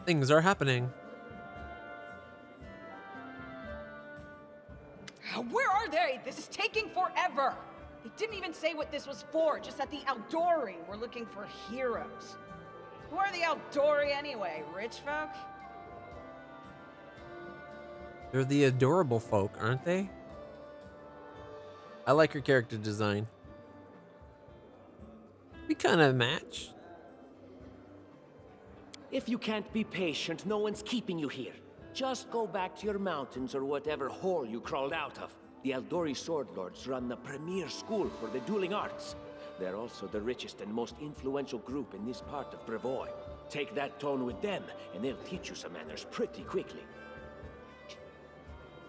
Things are happening. Where are they? This is taking forever. They didn't even say what this was for, just that the Aldori were looking for heroes. Who are the Aldori anyway? Rich folk? They're the adorable folk, aren't they? I like her character design. We kind of match. If you can't be patient, no one's keeping you here. Just go back to your mountains or whatever hole you crawled out of. The Aldori Sword Lords run the premier school for the dueling arts. They're also the richest and most influential group in this part of Brevoy. Take that tone with them, and they'll teach you some manners pretty quickly.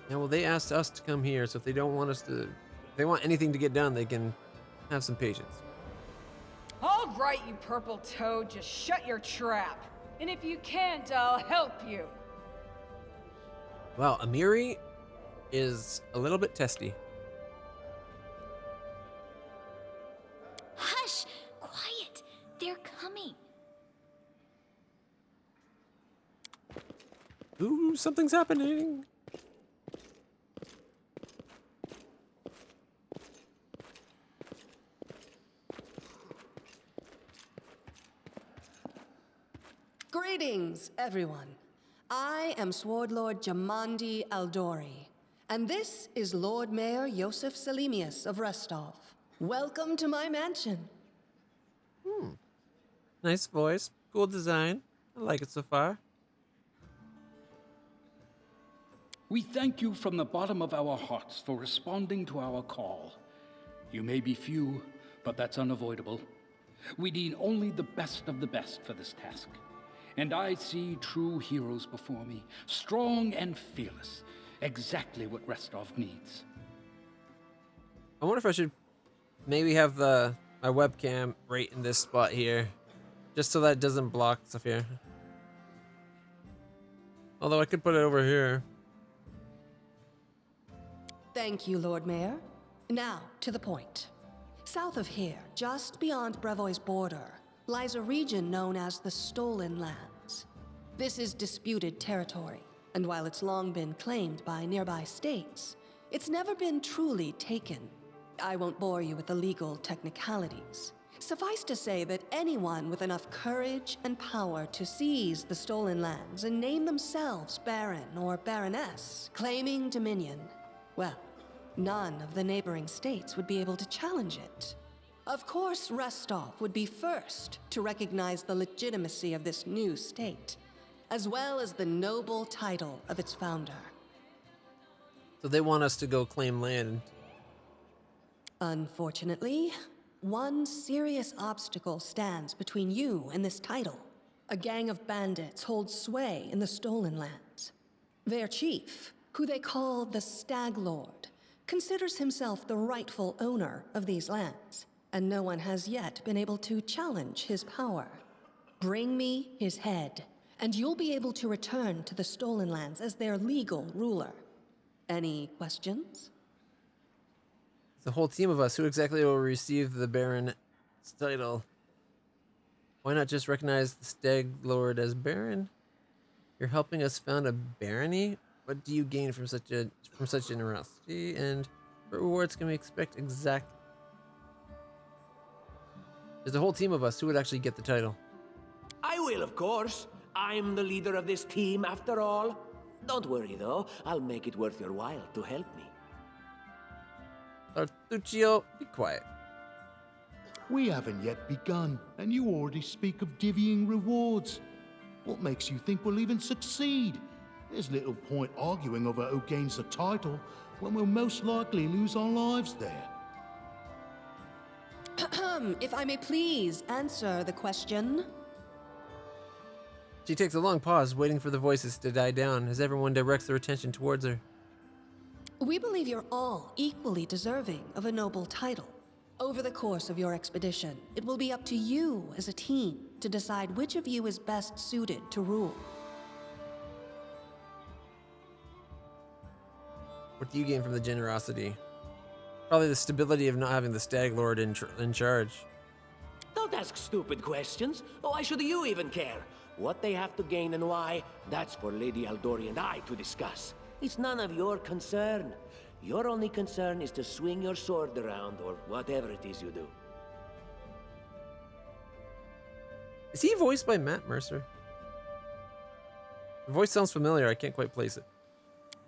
Yeah, well, they asked us to come here, so if they don't want us to, if they want anything to get done, they can have some patience. All right, you purple toad, just shut your trap. And if you can't, I'll help you. Wow, Amiri is a little bit testy. Hush! Quiet! They're coming. Ooh, something's happening. Greetings, everyone. I am Sword Lord Jamandi Aldori, and this is Lord Mayor Yosef Selimius of Restov. Welcome to my mansion. Nice voice, cool design. I like it so far. We thank you from the bottom of our hearts for responding to our call. You may be few, but that's unavoidable. We need only the best of the best for this task. And I see true heroes before me, strong and fearless, exactly what Restov needs. I wonder if I should maybe have my webcam right in this spot here, just so that it doesn't block stuff here. Although I could put it over here. Thank you, Lord Mayor. Now, to the point. South of here, just beyond Brevoy's border, lies a region known as the Stolen Lands. This is disputed territory, and while it's long been claimed by nearby states, it's never been truly taken. I won't bore you with the legal technicalities. Suffice to say that anyone with enough courage and power to seize the Stolen Lands and name themselves Baron or Baroness, claiming dominion, well, none of the neighboring states would be able to challenge it. Of course, Restov would be first to recognize the legitimacy of this new state, as well as the noble title of its founder. So they want us to go claim land. Unfortunately, one serious obstacle stands between you and this title. A gang of bandits holds sway in the Stolen Lands. Their chief, who they call the Stag Lord, considers himself the rightful owner of these lands, and no one has yet been able to challenge his power. Bring me his head, and you'll be able to return to the Stolen Lands as their legal ruler. Any questions? The whole team of us. Who exactly will receive the Baron's title? Why not just recognize the Stag Lord as Baron? You're helping us found a barony? What do you gain from such generosity? And what rewards can we expect exactly? There's a whole team of us. Who would actually get the title? I will, of course. I'm the leader of this team, after all. Don't worry, though. I'll make it worth your while to help me. Artuccio, be quiet. We haven't yet begun, and you already speak of divvying rewards. What makes you think we'll even succeed? There's little point arguing over who gains the title when we'll most likely lose our lives there. If I may please answer the question. She takes a long pause, waiting for the voices to die down as everyone directs their attention towards her. We believe you're all equally deserving of a noble title. Over the course of your expedition, it will be up to you as a team to decide which of you is best suited to rule. What do you gain from the generosity? Probably the stability of not having the Stag Lord in charge. Don't ask stupid questions. Why should you even care? What they have to gain and why, that's for Lady Aldori and I to discuss. It's none of your concern. Your only concern is to swing your sword around, or whatever it is you do. Is he voiced by Matt Mercer? The voice sounds familiar. I can't quite place it.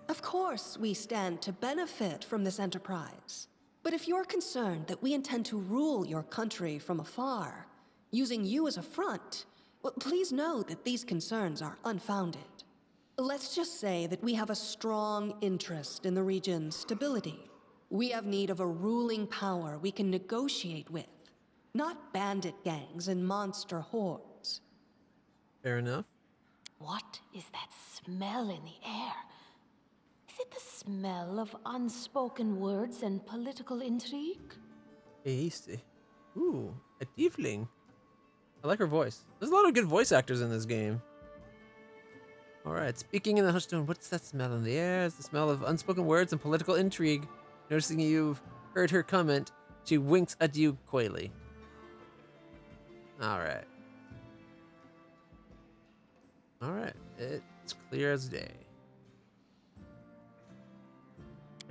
Of course, we stand to benefit from this enterprise. But if you're concerned that we intend to rule your country from afar, using you as a front, well, please know that these concerns are unfounded. Let's just say that we have a strong interest in the region's stability. We have need of a ruling power we can negotiate with, not bandit gangs and monster hordes. Fair enough. What is that smell in the air? Is it the smell of unspoken words and political intrigue? Tasty. Ooh, a tiefling. I like her voice. There's a lot of good voice actors in this game. Alright, speaking in the hushed tone, what's that smell in the air? It's the smell of unspoken words and political intrigue. Noticing you've heard her comment, she winks at you coyly. Alright. Alright, it's clear as day.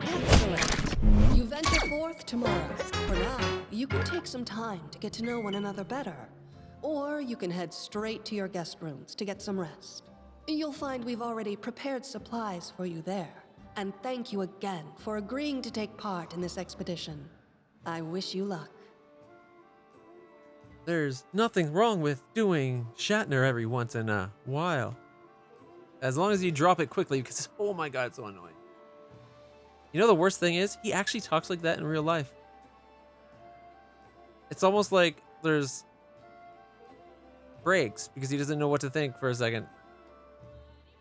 Excellent. You venture forth tomorrow. For now, you can take some time to get to know one another better. Or you can head straight to your guest rooms to get some rest. You'll find we've already prepared supplies for you there. And thank you again for agreeing to take part in this expedition. I wish you luck. There's nothing wrong with doing Shatner every once in a while. As long as you drop it quickly, because oh my god, it's so annoying. You know the worst thing is, he actually talks like that in real life. It's almost like there's breaks because he doesn't know what to think for a second.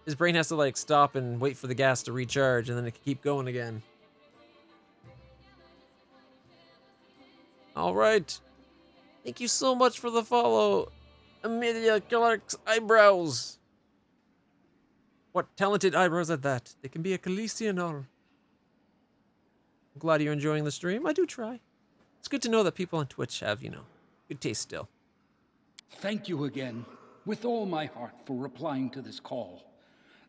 His brain has to like stop and wait for the gas to recharge and then it can keep going again. All right. Thank you so much for the follow, Amelia Clark's eyebrows. What talented eyebrows at that. They can be a Calician or... I'm glad you're enjoying the stream. I do try. It's good to know that people on Twitch have, you know, good taste still. Thank you again, with all my heart, for replying to this call.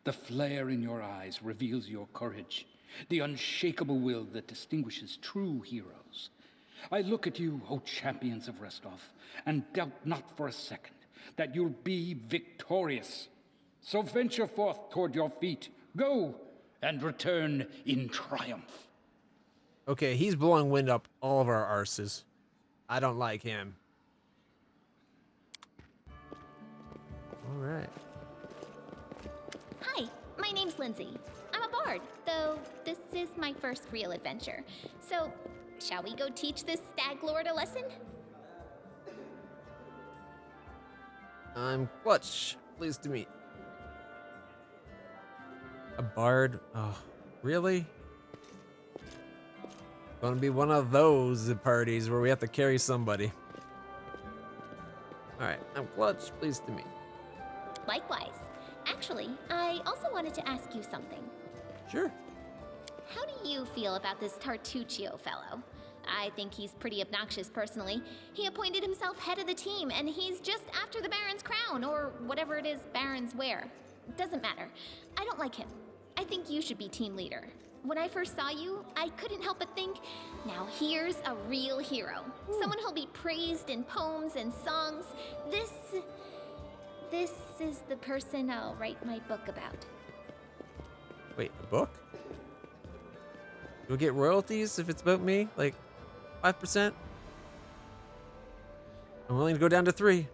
The flare in your eyes reveals your courage, the unshakable will that distinguishes true heroes. I look at you, O champions of Restov, and doubt not for a second that you'll be victorious. So venture forth toward your feet, go, and return in triumph. Okay, he's blowing wind up all of our arses. I don't like him. All right. Hi, my name's Lindsay. I'm a bard, though this is my first real adventure. So, shall we go teach this stag lord a lesson? I'm Clutch. Pleased to meet. A bard? Oh, really? Gonna be one of those parties where we have to carry somebody. Alright, I'm Clutch. Pleased to meet. Likewise. Actually, I also wanted to ask you something. Sure. How do you feel about this Tartuccio fellow? I think he's pretty obnoxious personally. He appointed himself head of the team, and he's just after the Baron's crown, or whatever it is barons wear. Doesn't matter. I don't like him. I think you should be team leader. When I first saw you, I couldn't help but think, now here's a real hero. Someone who'll be praised in poems and songs. This is the person I'll write my book about. Wait, a book? You'll get royalties if it's about me? Like 5%? I'm willing to go down to 3.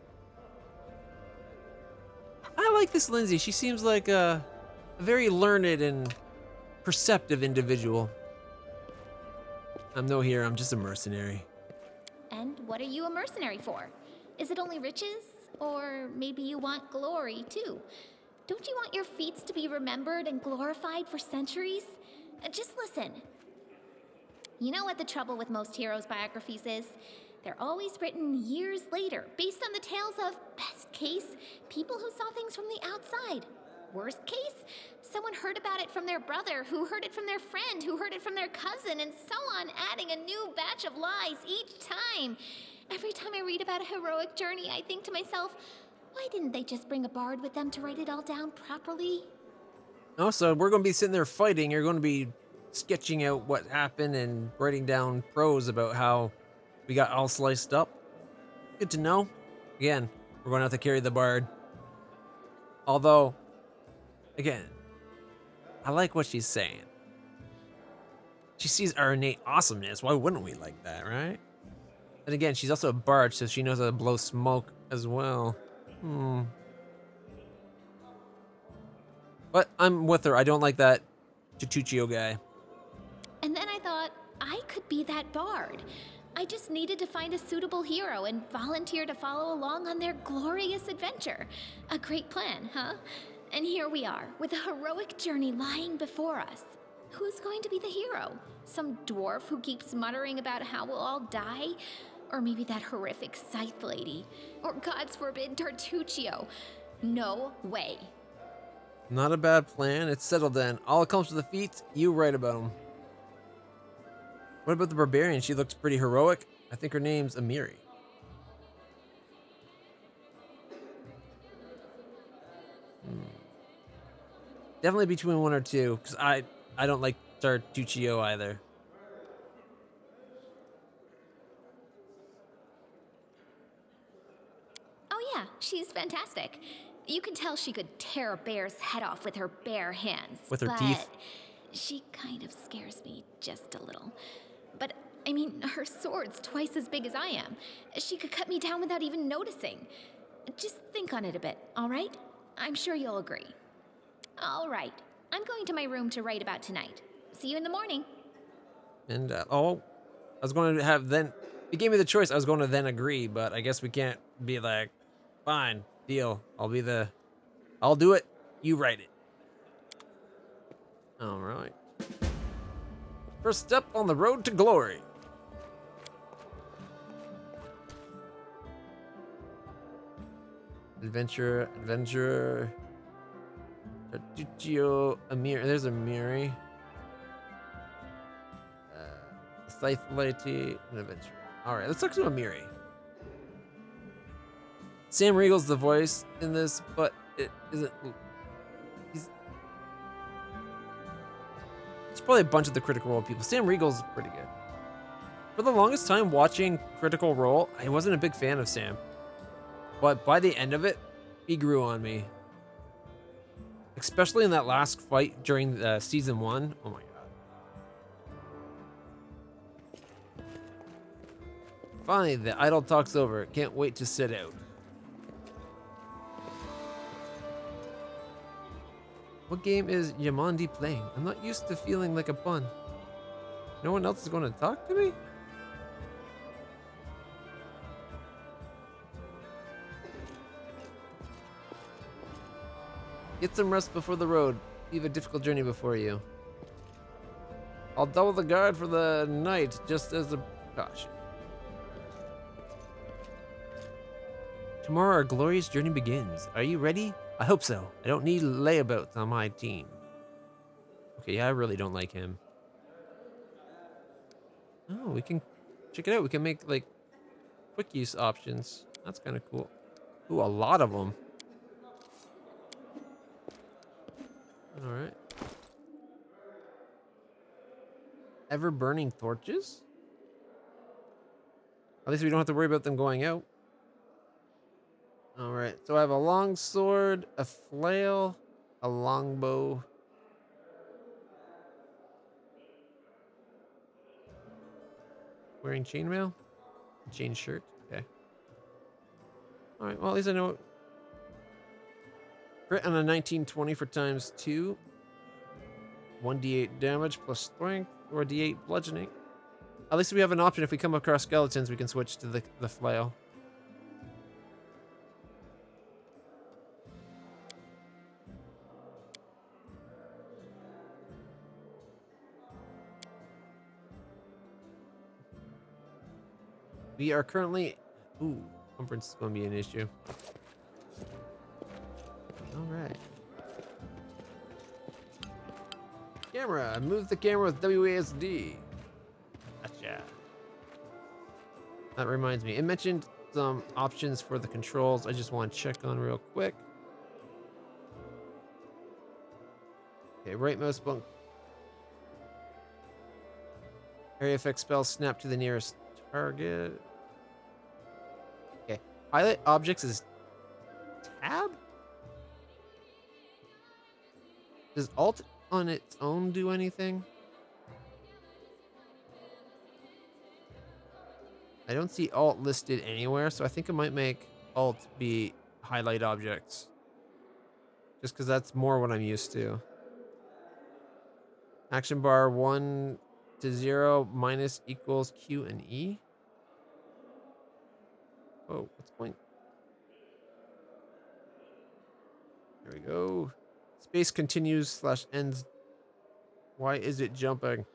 I like this Lindsay. She seems like a very learned and perceptive individual. I'm no hero, I'm just a mercenary. And what are you a mercenary for? Is it only riches? Or maybe you want glory, too? Don't you want your feats to be remembered and glorified for centuries? Just listen. You know what the trouble with most heroes' biographies is? They're always written years later, based on the tales of, best case, people who saw things from the outside. Worst case, someone heard about it from their brother, who heard it from their friend, who heard it from their cousin, and so on, adding a new batch of lies each time. Every time I read about a heroic journey, I think to myself, Why didn't they just bring a bard with them to write it all down properly? Oh, so we're going to be sitting there fighting. You're going to be sketching out what happened and writing down prose about how we got all sliced up. Good to know. Again, we're going to have to carry the bard. Although, again, I like what she's saying. She sees our innate awesomeness. Why wouldn't we like that, right? And again, she's also a bard, so she knows how to blow smoke as well. But I'm with her. I don't like that Chituchio guy. And then I thought, I could be that bard. I just needed to find a suitable hero and volunteer to follow along on their glorious adventure. A great plan, huh? And here we are, with a heroic journey lying before us. Who's going to be the hero? Some dwarf who keeps muttering about how we'll all die? Or maybe that horrific scythe lady? Or God's forbid, Tartuccio? No way. Not a bad plan. It's settled then. All comes to the feet. You write about him. What about the barbarian? She looks pretty heroic. I think her name's Amiri. Definitely between one or two, because I don't like Tartuccio either. Oh yeah, she's fantastic. You can tell she could tear a bear's head off with her bare hands. With her but teeth? She kind of scares me just a little. But, I mean, her sword's twice as big as I am. She could cut me down without even noticing. Just think on it a bit, all right? I'm sure you'll agree. All right, I'm going to my room to write about tonight. See you in the morning. And, I was going to have then... If you gave me the choice, I was going to then agree, but I guess we can't be like, fine, deal. I'll do it, you write it. All right. First step on the road to glory. Adventurer. Tartuccio, Amir. There's Amiri. Scythe lady, an adventurer. All right, let's talk to Amiri. Sam Riegel's the voice in this, but it isn't. It's probably a bunch of the Critical Role people. Sam Riegel's pretty good. For the longest time watching Critical Role, I wasn't a big fan of Sam. But by the end of it, he grew on me. Especially in that last fight during season 1. Oh my god. Finally, the idle talk's over. Can't wait to sit out. What game is Yamandi playing? I'm not used to feeling like a bun. No one else is going to talk to me? Get some rest before the road. You have a difficult journey before you. I'll double the guard for the night, just as a precaution. Tomorrow our glorious journey begins. Are you ready? I hope so. I don't need layabouts on my team. Okay, yeah, I really don't like him. Oh, we can check it out. We can make like quick use options. That's kind of cool. Ooh, a lot of them. All right. Ever burning torches? At least we don't have to worry about them going out. All right, so I have a long sword, a flail, a longbow. Wearing chainmail? Chain shirt, okay. All right, well, at least I know. Crit on a 1920 for times 2. 1d8 damage plus strength, or d8 bludgeoning. At least we have an option if we come across skeletons, we can switch to the flail. We are currently... Ooh, conference is going to be an issue. All right. Camera. Move the camera with WASD. Gotcha. That reminds me. It mentioned some options for the controls I just want to check on real quick. Okay, right mouse button. Area effect spells snap to the nearest target. Okay, highlight objects is tab? Does Alt on its own do anything? I don't see Alt listed anywhere, so I think I might make Alt be highlight objects. Just because that's more what I'm used to. Action bar 1 to 0 minus equals Q and E. Oh, what's going? There we go. Space continues / ends. Why is it jumping?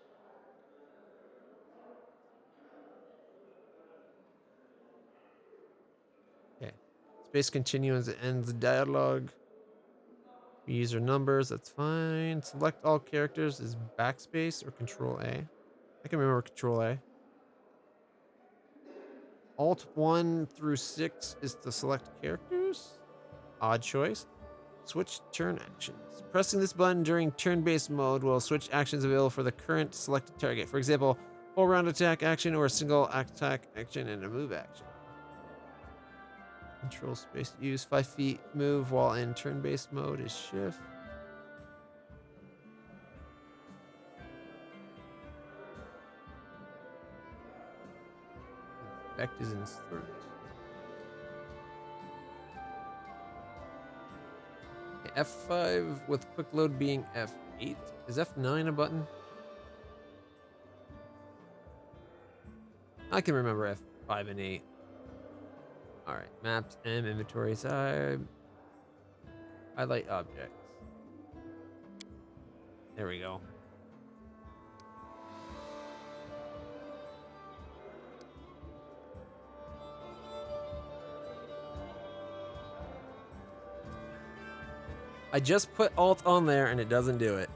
Okay. Space continues and ends dialogue. User numbers, that's fine. Select all characters is backspace or Control A. I can remember Control A. Alt 1 through 6 is to select characters. Odd choice. Switch turn actions. Pressing this button during turn-based mode will switch actions available for the current selected target. For example, full round attack action or a single attack action and a move action. Control space to use 5 feet move while in turn-based mode is shift. Effect is insert. Okay, F5 with quick load being F8. Is F9 a button? I can remember F5 and 8. Alright, maps M, inventories I. Highlight objects. There we go. I just put Alt on there and it doesn't do it.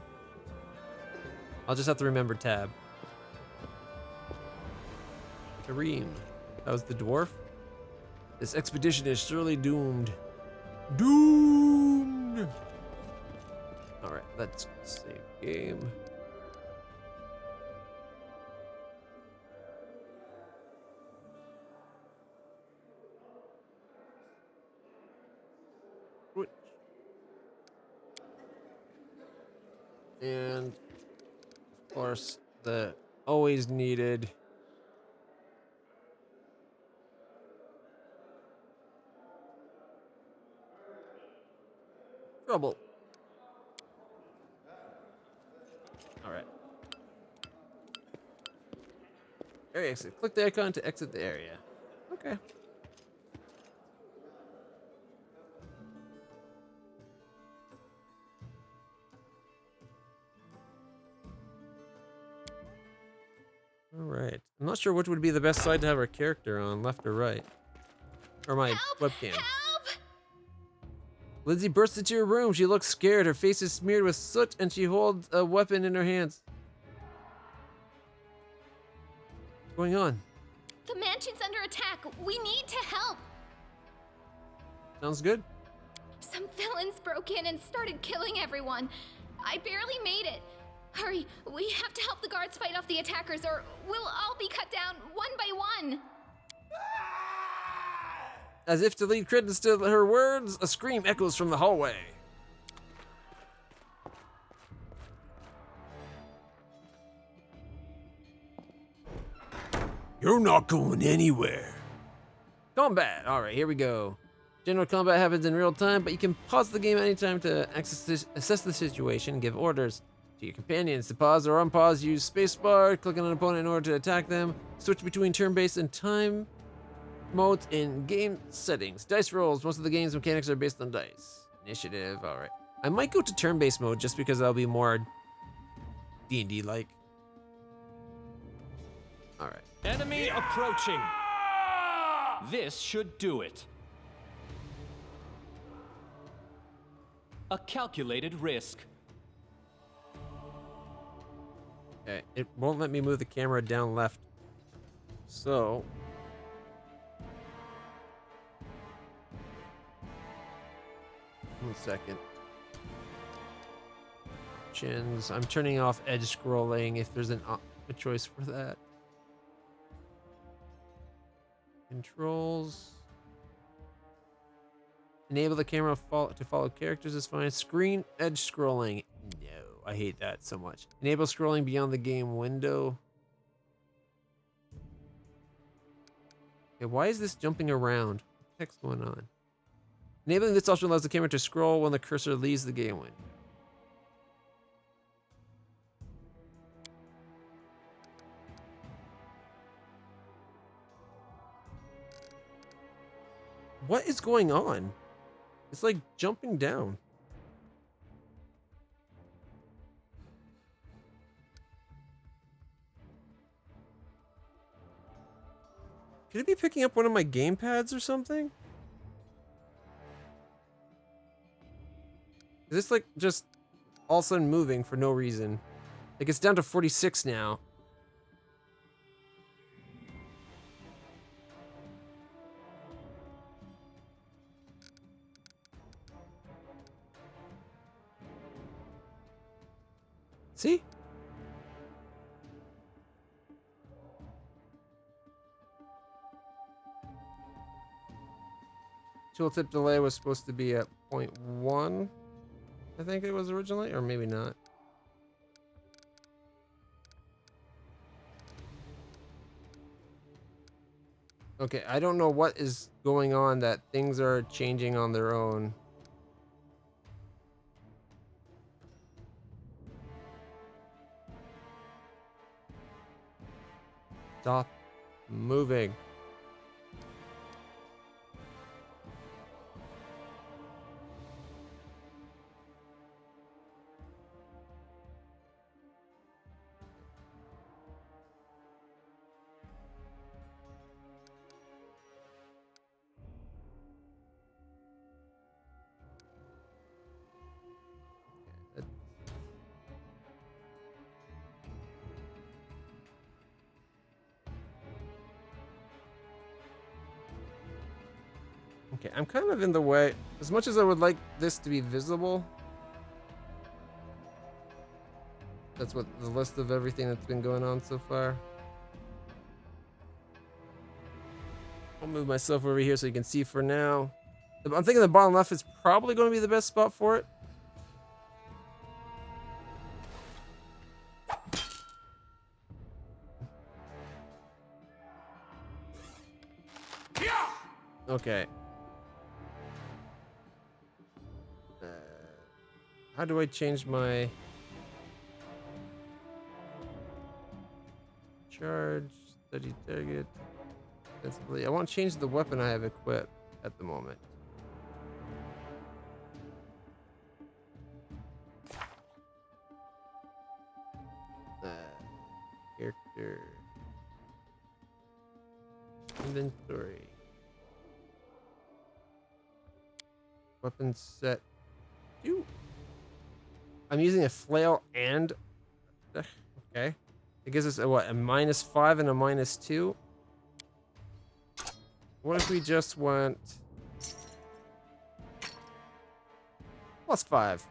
I'll just have to remember Tab. Kareem. That was the dwarf? This expedition is surely doomed. Doomed! Alright, let's save game. Switch. And, of course, the always needed trouble. All right. Area exit. Click the icon to exit the area. Okay. All right. I'm not sure which would be the best side to have our character on, left or right. Or my webcam. Help! Lindsay bursts into her room. She looks scared. Her face is smeared with soot and she holds a weapon in her hands. What's going on? The mansion's under attack. We need to help. Sounds good. Some villains broke in and started killing everyone. I barely made it. Hurry, we have to help the guards fight off the attackers or we'll all be cut down one by one. As if to lead credence to her words, a scream echoes from the hallway. You're not going anywhere. Combat. All right, here we go. General combat happens in real time, but you can pause the game anytime to assess the situation and give orders to your companions. To pause or unpause, use spacebar. Click on an opponent in order to attack them. Switch between turn-based and time modes in game settings. Dice rolls. Most of the game's mechanics are based on dice. Initiative. All right. I might go to turn-based mode just because that'll be more D&D like. All right. Enemy approaching. This should do it. A calculated risk. Okay. It won't let me move the camera down left. So 1 second. Options. I'm turning off edge scrolling if there's a choice for that. Controls. Enable the camera to follow characters is fine. Screen edge scrolling. No, I hate that so much. Enable scrolling beyond the game window. Okay, why is this jumping around? What the heck's going on? Enabling this option allows the camera to scroll when the cursor leaves the game window. What is going on? It's like jumping down. Could it be picking up one of my gamepads or something? Is this like just all of a sudden moving for no reason? Like it's down to 46 now. See? Tooltip delay was supposed to be at 0.1. I think it was originally, or maybe not. Okay, I don't know what is going on that things are changing on their own. Stop moving. Okay, I'm kind of in the way. As much as I would like this to be visible, that's what the list of everything that's been going on so far. I'll move myself over here so you can see for now. I'm thinking the bottom left is probably going to be the best spot for it. Okay. How do I change my charge, steady target? I won't change the weapon I have equipped at the moment. Character. Inventory. Weapon set. Ew. I'm using a flail and okay. It gives us a what? A -5 and a -2. What if we just went +5?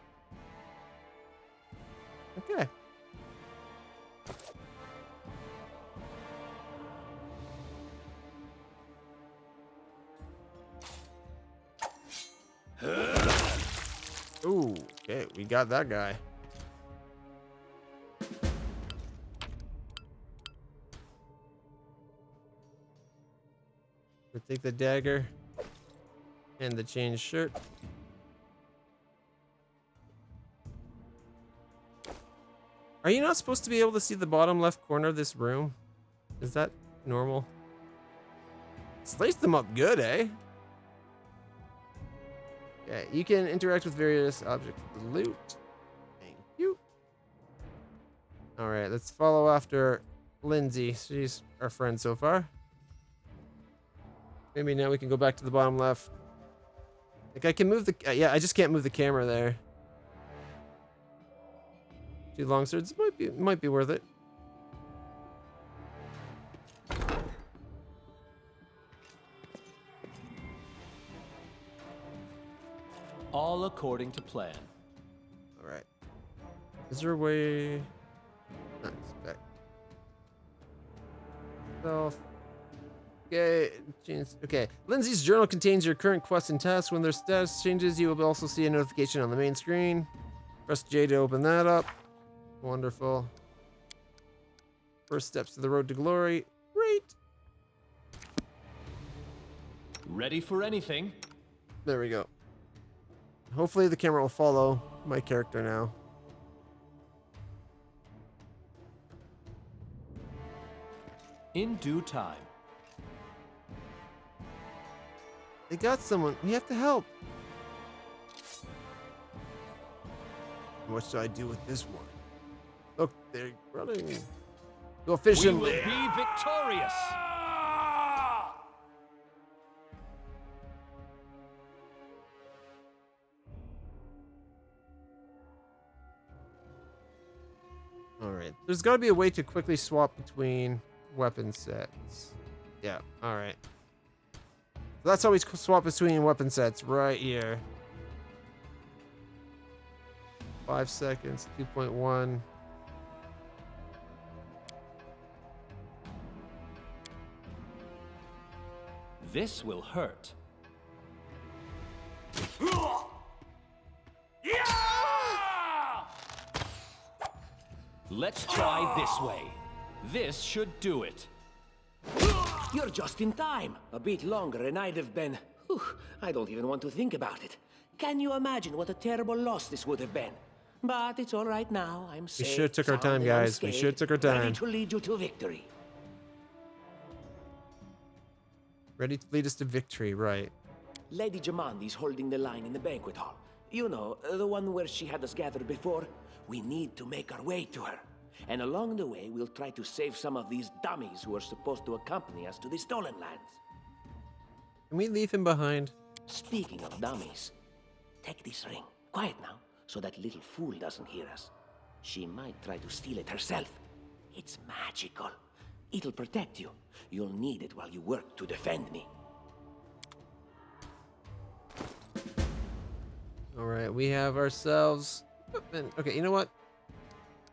Okay. Ooh, okay, we got that guy. We'll take the dagger and the chain shirt. Are you not supposed to be able to see the bottom left corner of this room? Is that normal? Slice them up good, eh? Okay, you can interact with various objects to loot. Thank you. All right, let's follow after Lindsay. She's our friend so far. Maybe now we can go back to the bottom left. Like I can move the, yeah, I just can't move the camera there. 2 long swords might be worth it. All according to plan. All right. Is there a way? Not inspect. Self. Okay. Okay. Lindsay's journal contains your current quests and tasks. When their status changes, you will also see a notification on the main screen. Press J to open that up. Wonderful. First steps to the road to glory. Great. Ready for anything? There we go. Hopefully the camera will follow my character now. In due time. They got someone. We have to help. What should I do with this one? Look, they're running. Go We fishing. will be victorious. All right. There's got to be a way to quickly swap between weapon sets. Yeah. All right. So that's how we swap between weapon sets right here. 5 seconds. 2.1. This will hurt. Let's try this way. This should do it. You're just in time. A bit longer and I'd have been... Whew, I don't even want to think about it. Can you imagine what a terrible loss this would have been? But it's all right now. I'm safe. We should have took our time, sound and guys. We unscathed, should have took our time. Ready to lead you to victory. Ready to lead us to victory, right? Lady Jamandi's holding the line in the banquet hall. You know, the one where she had us gathered before. We need to make our way to her. And along the way, we'll try to save some of these dummies who are supposed to accompany us to the Stolen Lands. Can we leave him behind? Speaking of dummies, take this ring. Quiet now, so that little fool doesn't hear us. She might try to steal it herself. It's magical. It'll protect you. You'll need it while you work to defend me. All right, we have ourselves equipment. Okay, you know what?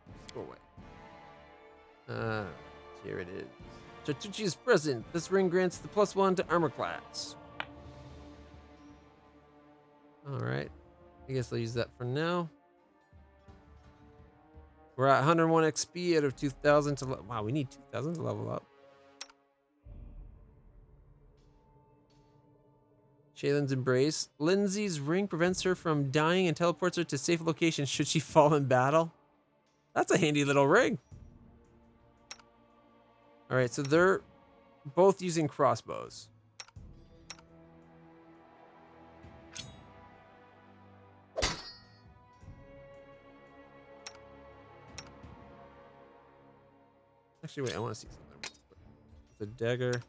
Let's go away. Here it is. Chatuchi's present. This ring grants the +1 to armor class. All right. I guess I'll use that for now. We're at 101 XP out of 2,000 to wow, we need 2,000 to level up. Shaylin's embrace. Lindsay's ring prevents her from dying and teleports her to safe locations should she fall in battle. That's a handy little ring. All right, so they're both using crossbows. Actually, wait, I want to see something. The dagger.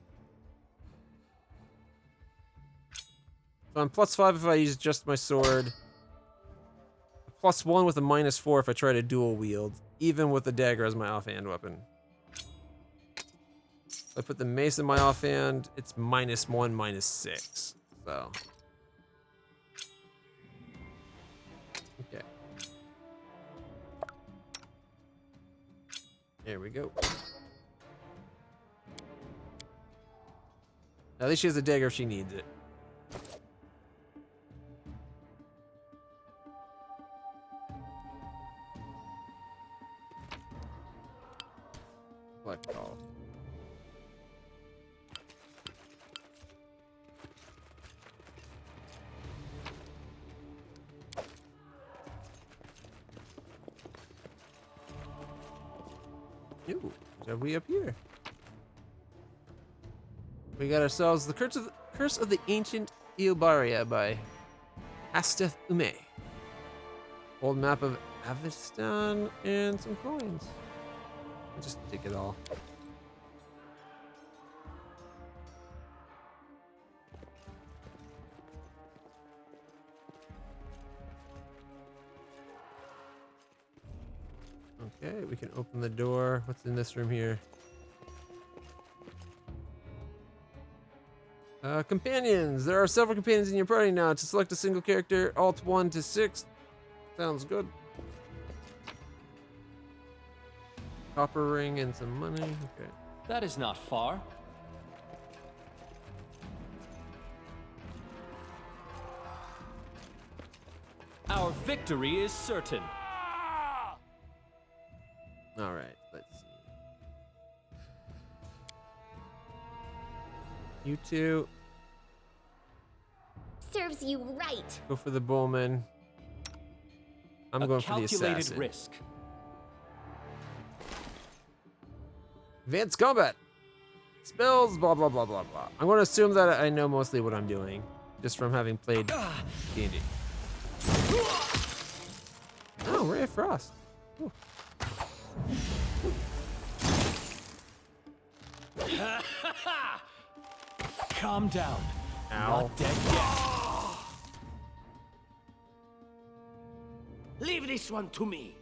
So I'm +5 if I use just my sword. +1 with a -4 if I try to dual wield, even with the dagger as my offhand weapon. If I put the mace in my offhand, it's -1, -6. So. Okay. There we go. At least she has a dagger if she needs it. Collect all. Ooh, what have we up here? We got ourselves the Curse of the Ancient Ilbaria by Asteth Ume. Old map of Avistan and some coins. I'll just take it all. Okay, we can open the door. What's in this room here? Companions. There are several companions in your party now. To select a single character, Alt 1 to 6. Sounds good. Copper ring and some money. Okay. That is not far. Our victory is certain. All right. Let's see. You two Serves you right. go for the bowman. I'm going for the Calculated assassin. risk. Advanced combat. Spells, blah, blah, blah, blah, blah. I'm going to assume that I know mostly what I'm doing, just from having played D&D. Oh, Ray of Frost. Ooh. Calm down. Ow. Not dead yet. Leave this one to me.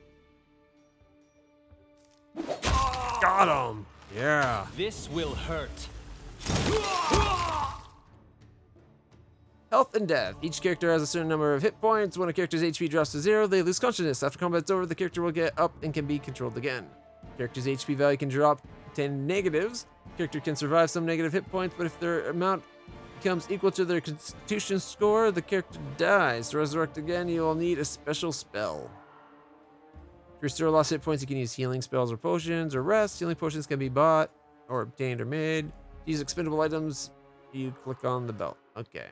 Got him. Yeah. This will hurt. Health and death. Each character has a certain number of hit points. When a character's HP drops to 0, they lose consciousness. After combat's over, the character will get up and can be controlled again. Character's HP value can drop 10 negatives. Character can survive some negative hit points, but if their amount becomes equal to their constitution score, the character dies. To resurrect again, you will need a special spell. To restore lost hit points, you can use healing spells or potions or rest. Healing potions can be bought or obtained or made. To use expendable items, you click on the belt. Okay.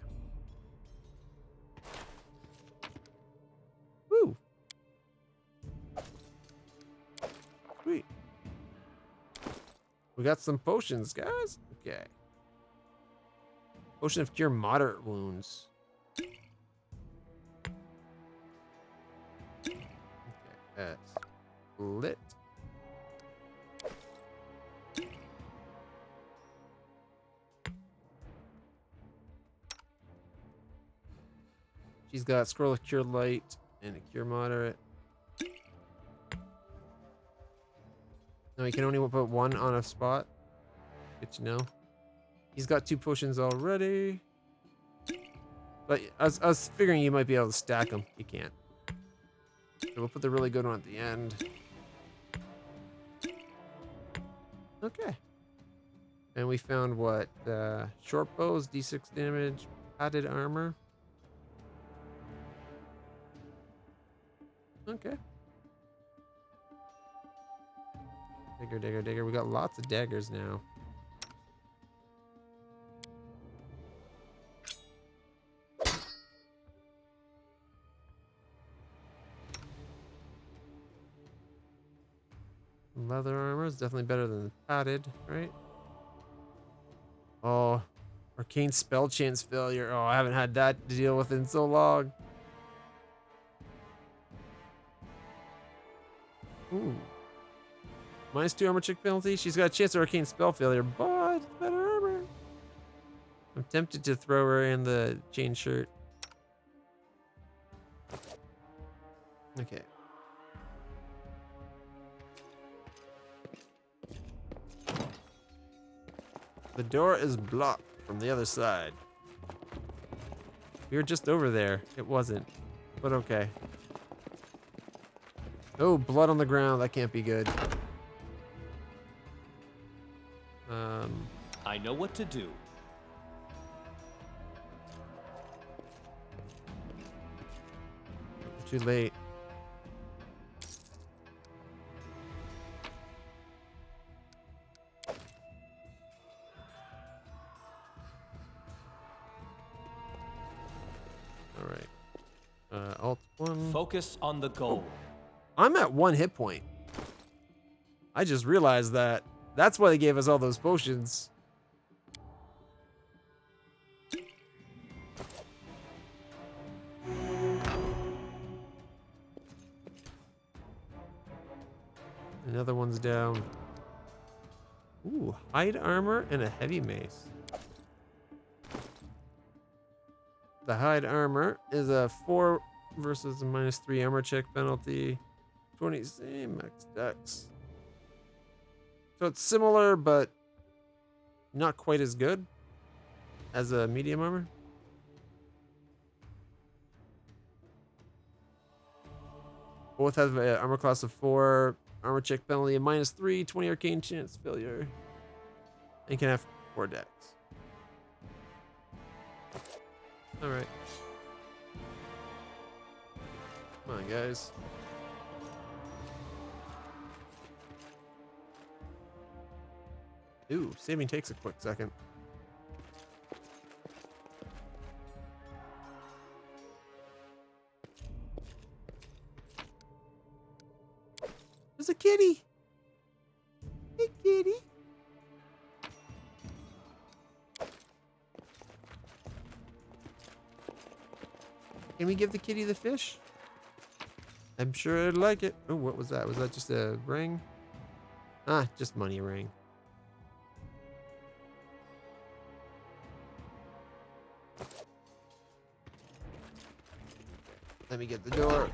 Woo. Sweet. We got some potions, guys. Okay. Potion of cure moderate wounds. Okay, that's lit. She's got scroll of cure light and a cure moderate. No, you can only put one on a spot. Good to know. He's got 2 potions already. But I was figuring you might be able to stack them. You can't. So we'll put the really good one at the end. Okay. And we found what? Short bows, D6 damage, padded armor. Okay. Digger, digger, digger. We got lots of daggers now. Leather armor is definitely better than padded, right? Oh, arcane spell chance failure. Oh, I haven't had that to deal with in so long. Ooh. -2 armor check penalty. She's got a chance of arcane spell failure, but better armor. I'm tempted to throw her in the chain shirt. Okay. The door is blocked from the other side. We were just over there. It wasn't, but okay. Oh, blood on the ground. That can't be good. I know what to do. Too late. All right. Alt 1. Focus on the goal. I'm at 1 hit point. I just realized that. That's why they gave us all those potions. Another one's down. Ooh, hide armor and a heavy mace. The hide armor is a 4 versus a -3 armor check penalty. 20 same max dex. So it's similar, but not quite as good. as a medium armor. Both have an armor class of 4, armor check penalty of -3, 20 arcane chance failure, and can have 4 dex. All right. Come on, guys. Ooh, saving takes a quick second. There's a kitty. Hey, kitty. Can we give the kitty the fish? I'm sure I'd like it. Oh, what was that? Was that just a ring? Ah, just money ring. Let me get the door.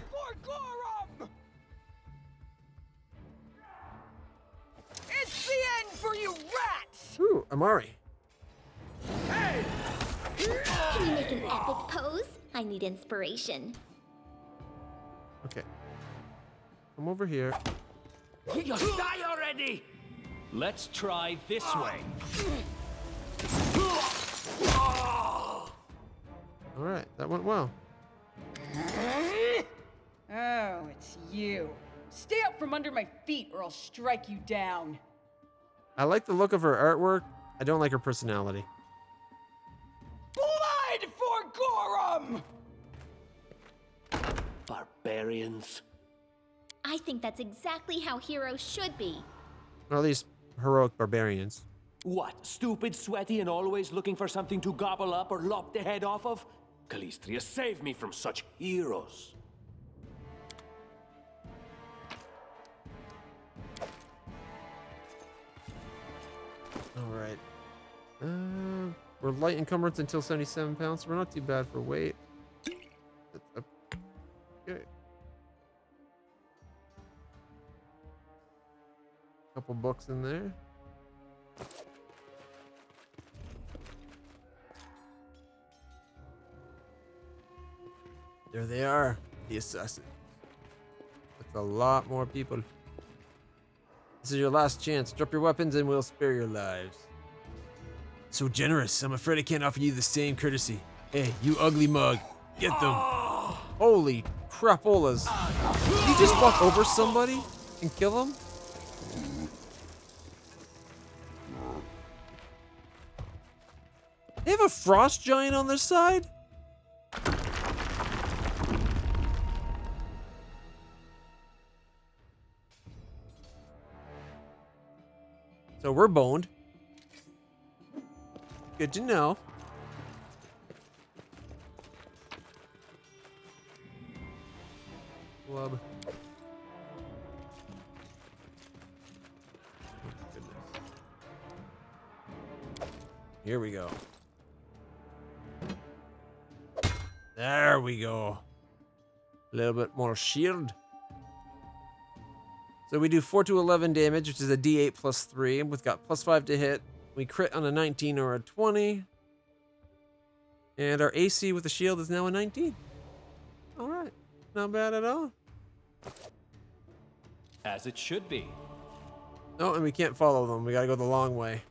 It's the end for you rats! Ooh, Amari. Hey! Can you make an epic pose? I need inspiration. Okay. Come over here. Just die already! Let's try this way. All right, that went well. Oh, it's you. Stay up from under my feet or I'll strike you down. I like the look of her artwork. I don't like her personality. Blood for Gorum! Barbarians. I think that's exactly how heroes should be. Or at least heroic barbarians. What, stupid, sweaty, and always looking for something to gobble up or lop the head off of? Calistria, save me from such heroes. All right. We're light encumbrance until 77 pounds, so we're not too bad for weight. That's up. Okay. Couple books in there. There they are, the assassins. That's a lot more people. This is your last chance. Drop your weapons and we'll spare your lives. So generous. I'm afraid I can't offer you the same courtesy. Hey, you ugly mug. Get them. Holy crapolas. Did you just walk over somebody and kill them? They have a frost giant on their side? So we're boned. Good to know. Club. Oh, goodness. Here we go. There we go. A little bit more shield. So we do 4 to 11 damage, which is a D8 plus 3. We've got plus 5 to hit. We crit on a 19 or a 20. And our AC with the shield is now a 19. All right. Not bad at all. As it should be. Oh, and we can't follow them. We gotta go the long way.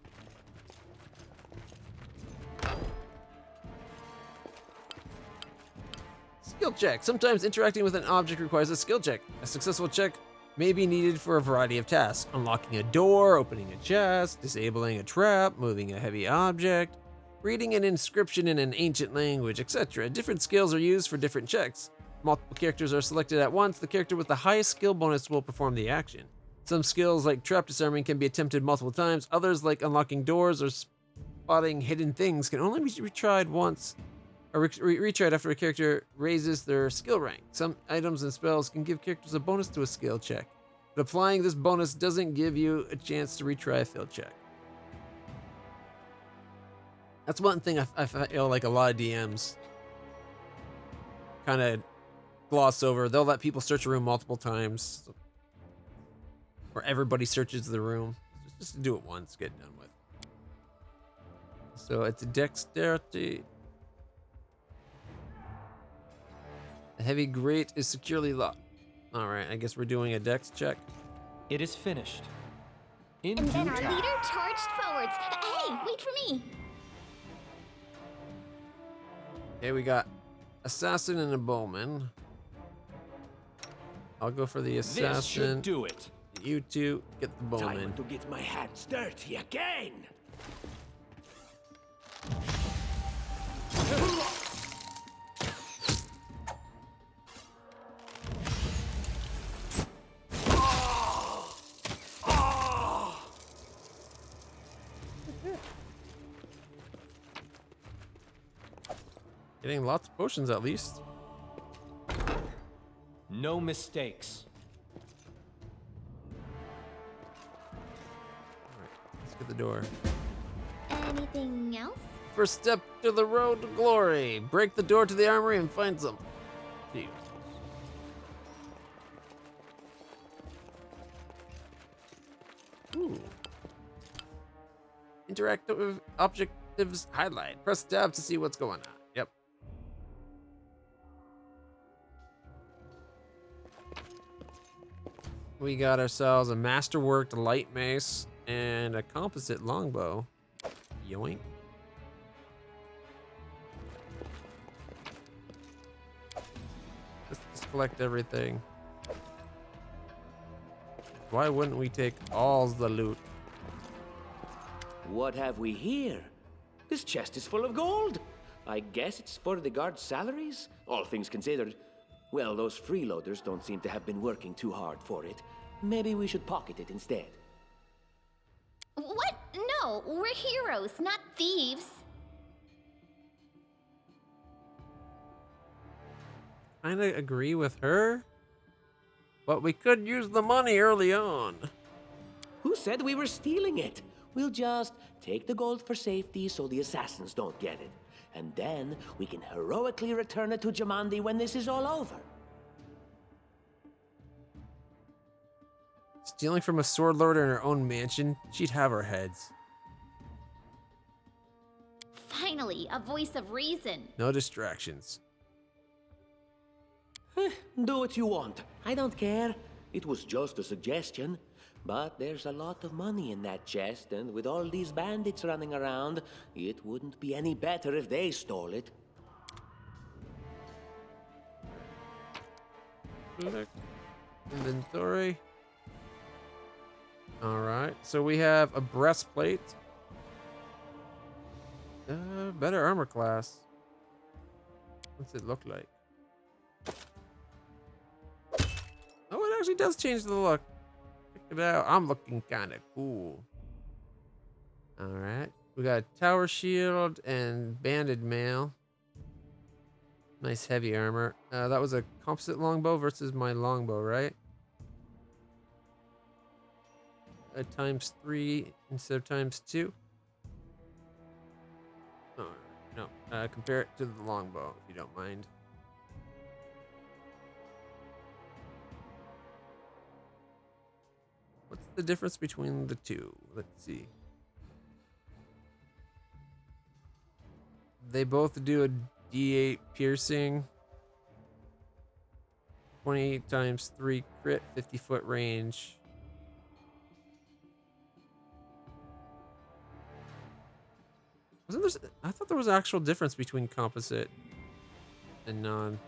Skill check. Sometimes interacting with an object requires a skill check. A successful check may be needed for a variety of tasks. Unlocking a door, opening a chest, disabling a trap, moving a heavy object, reading an inscription in an ancient language, etc. Different skills are used for different checks. Multiple characters are selected at once. The character with the highest skill bonus will perform the action. Some skills, like trap disarming, can be attempted multiple times. Others, like unlocking doors or spotting hidden things, can only be retried once, or retried after a character raises their skill rank. Some items and spells can give characters a bonus to a skill check, but applying this bonus doesn't give you a chance to retry a failed check. That's one thing I feel like a lot of DMs kind of gloss over. They'll let people search a room multiple times, or everybody searches the room. Just do it once, get it done with. So it's dexterity. The heavy grate is securely locked. All right, I guess we're doing a dex check. It is finished. In And then due our time. leader charged forwards. Hey, wait for me. Okay, we got assassin and a bowman. I'll go for the This assassin. should do it. You two get the bowman. Time to get my hands dirty again. Getting lots of potions at least. No mistakes. Let's get the door. Anything else? First step to the road to glory. Break the door to the armory and find some. Jeez. Ooh. Interactive objectives highlight. Press tab to see what's going on. Yep. We got ourselves a masterworked light mace and a composite longbow. Yoink. Let's just collect everything. Why wouldn't we take all the loot? What have we here? This chest is full of gold. I guess it's for the guards' salaries, all things considered. Well, those freeloaders don't seem to have been working too hard for it. Maybe we should pocket it instead. What? No, we're heroes, not thieves. Kinda agree with her, but we could use the money early on. Who said we were stealing it? We'll just take the gold for safety so the assassins don't get it. And then we can heroically return it to Jamandi when this is all over. Stealing from a sword lord in her own mansion, she'd have our heads. Finally, a voice of reason. No distractions. Do what you want. I don't care. It was just a suggestion. But there's a lot of money in that chest, and with all these bandits running around, it wouldn't be any better if they stole it. Inventory. Alright, so we have a breastplate. Better armor class. What's it look like? Oh, it actually does change the look. Check it out. I'm looking kind of cool. Alright, we got a tower shield and banded mail. Nice heavy armor. That was a composite longbow versus my longbow, right? ×3 instead of ×2. Oh, no. Compare it to the longbow, if you don't mind. What's the difference between the two? Let's see. They both do a D8 piercing. 20 ×3 crit, 50-foot range. Wasn't there? I thought there was an actual difference between composite and non.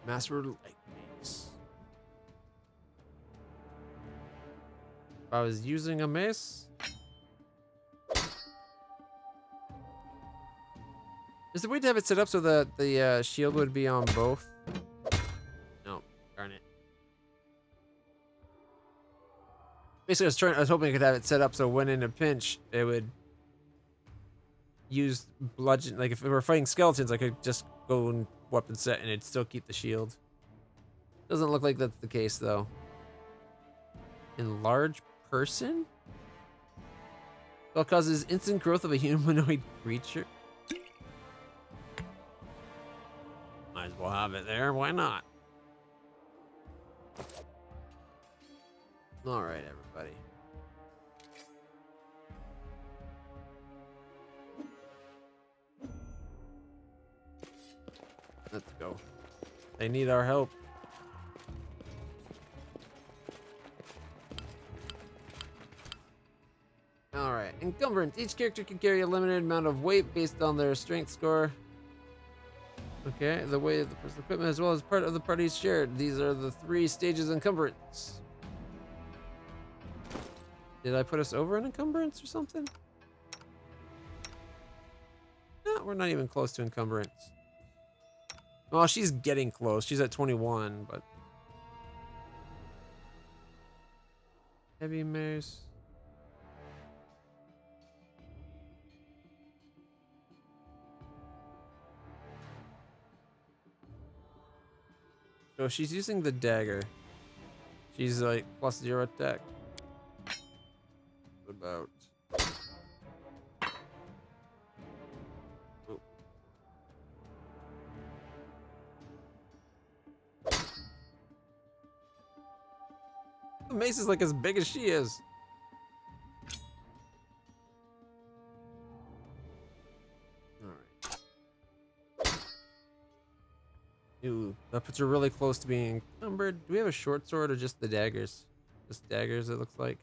Master light mace. If I was using a mace. Is there a way to have it set up so that the shield would be on both? No, darn it. Basically, I was hoping I could have it set up so when in a pinch, it would use bludgeon. Like if we were fighting skeletons, I could just go and weapon set and it'd still keep the shield. Doesn't look like that's the case though. Enlarge person? Spell causes instant growth of a humanoid creature. Might as well have it there. Why not? All right, everybody. Let's go. They need our help. Alright, encumbrance. Each character can carry a limited amount of weight based on their strength score. Okay, the weight of the person's equipment as well as part of the party's shared. These are the 3 stages of encumbrance. Did I put us over an encumbrance or something? No, we're not even close to encumbrance. Well, she's getting close. She's at 21, but... Heavy mace. So she's using the dagger. She's like +0 attack. What about... Oh. The mace is like as big as she is. Ooh, that puts her really close to being encumbered. Do we have a short sword or just the daggers? Just daggers, it looks like.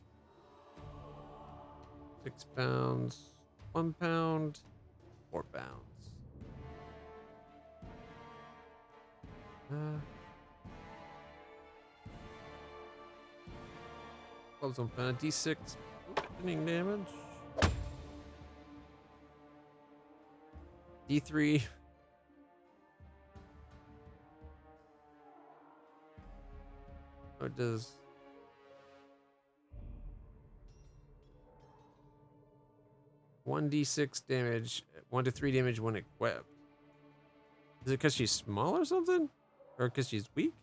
6 pounds, 1 pound, 4 pounds. Close 1 pound, D6 bludgeoning damage. D3. It does 1d6 damage, 1 to 3 damage when equipped. Is it because she's small or something? Or because she's weak?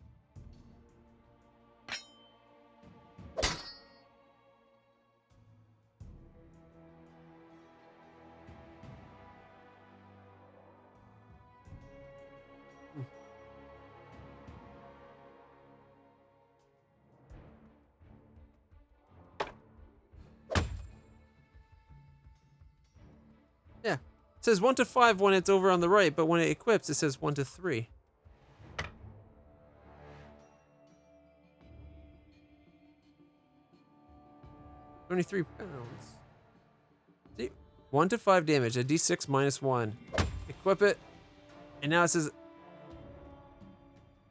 Yeah. It says 1 to 5 when it's over on the right, but when it equips, it says 1 to 3. £23. See? 1 to 5 damage, a d6 minus 1. Equip it, and now it says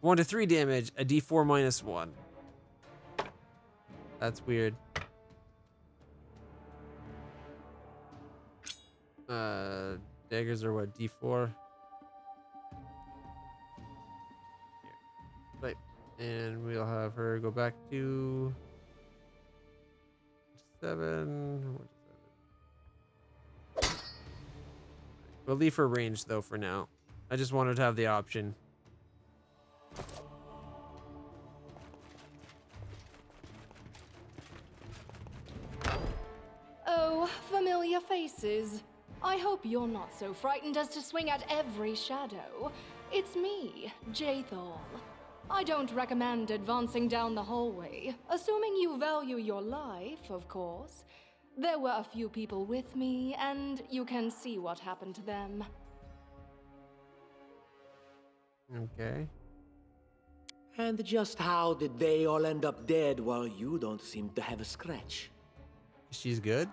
1 to 3 damage, a d4 minus 1. That's weird. Daggers are what, D4? Right. And we'll have her go back to 7. We'll leave her range though for now. I just wanted to have the option. Oh, familiar faces. I hope you're not so frightened as to swing at every shadow. It's me, Jathal. I don't recommend advancing down the hallway, assuming you value your life, of course. There were a few people with me, and you can see what happened to them. Okay. And just how did they all end up dead while you don't seem to have a scratch? She's good?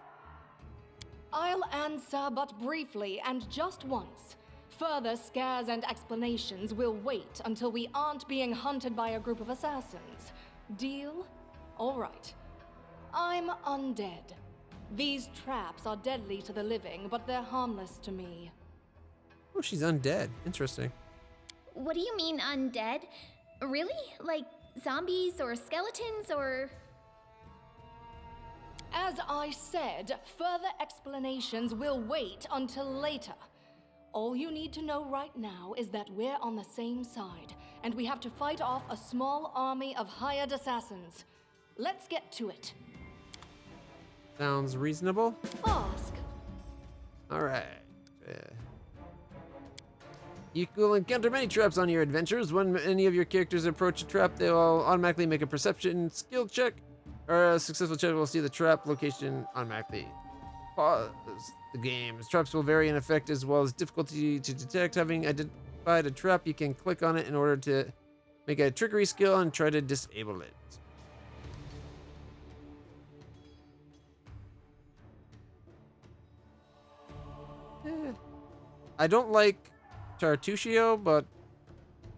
I'll answer but briefly and just once. Further scares and explanations will wait until we aren't being hunted by a group of assassins. Deal? All right. I'm undead. These traps are deadly to the living, but they're harmless to me. Oh, she's undead. Interesting. What do you mean undead? Really? Like zombies or skeletons or... As I said, further explanations will wait until later. All you need to know right now is that we're on the same side, and we have to fight off a small army of hired assassins. Let's get to it. Sounds reasonable. Ask. All right. You will encounter many traps on your adventures. When any of your characters approach a trap, they will automatically make a perception skill check. Our successful check will see the trap location automatically. Pause the game. Traps will vary in effect as well as difficulty to detect. Having identified a trap, you can click on it in order to make a trickery skill and try to disable it. I don't like Tartuccio, but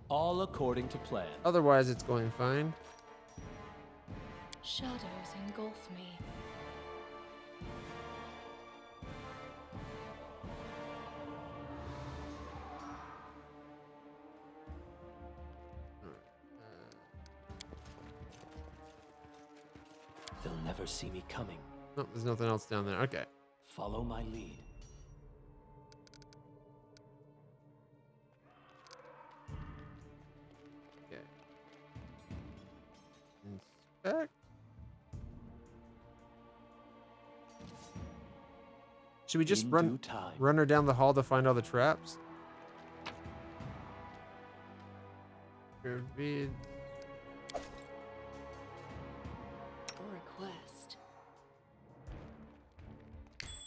All according to plan. otherwise it's going fine. Shadows engulf me. They'll never see me coming. Oh, there's nothing else down there. Okay. Follow my lead. Okay. Inspect. Should we just In run due time. her down the hall to find all the traps? Forbid. Request.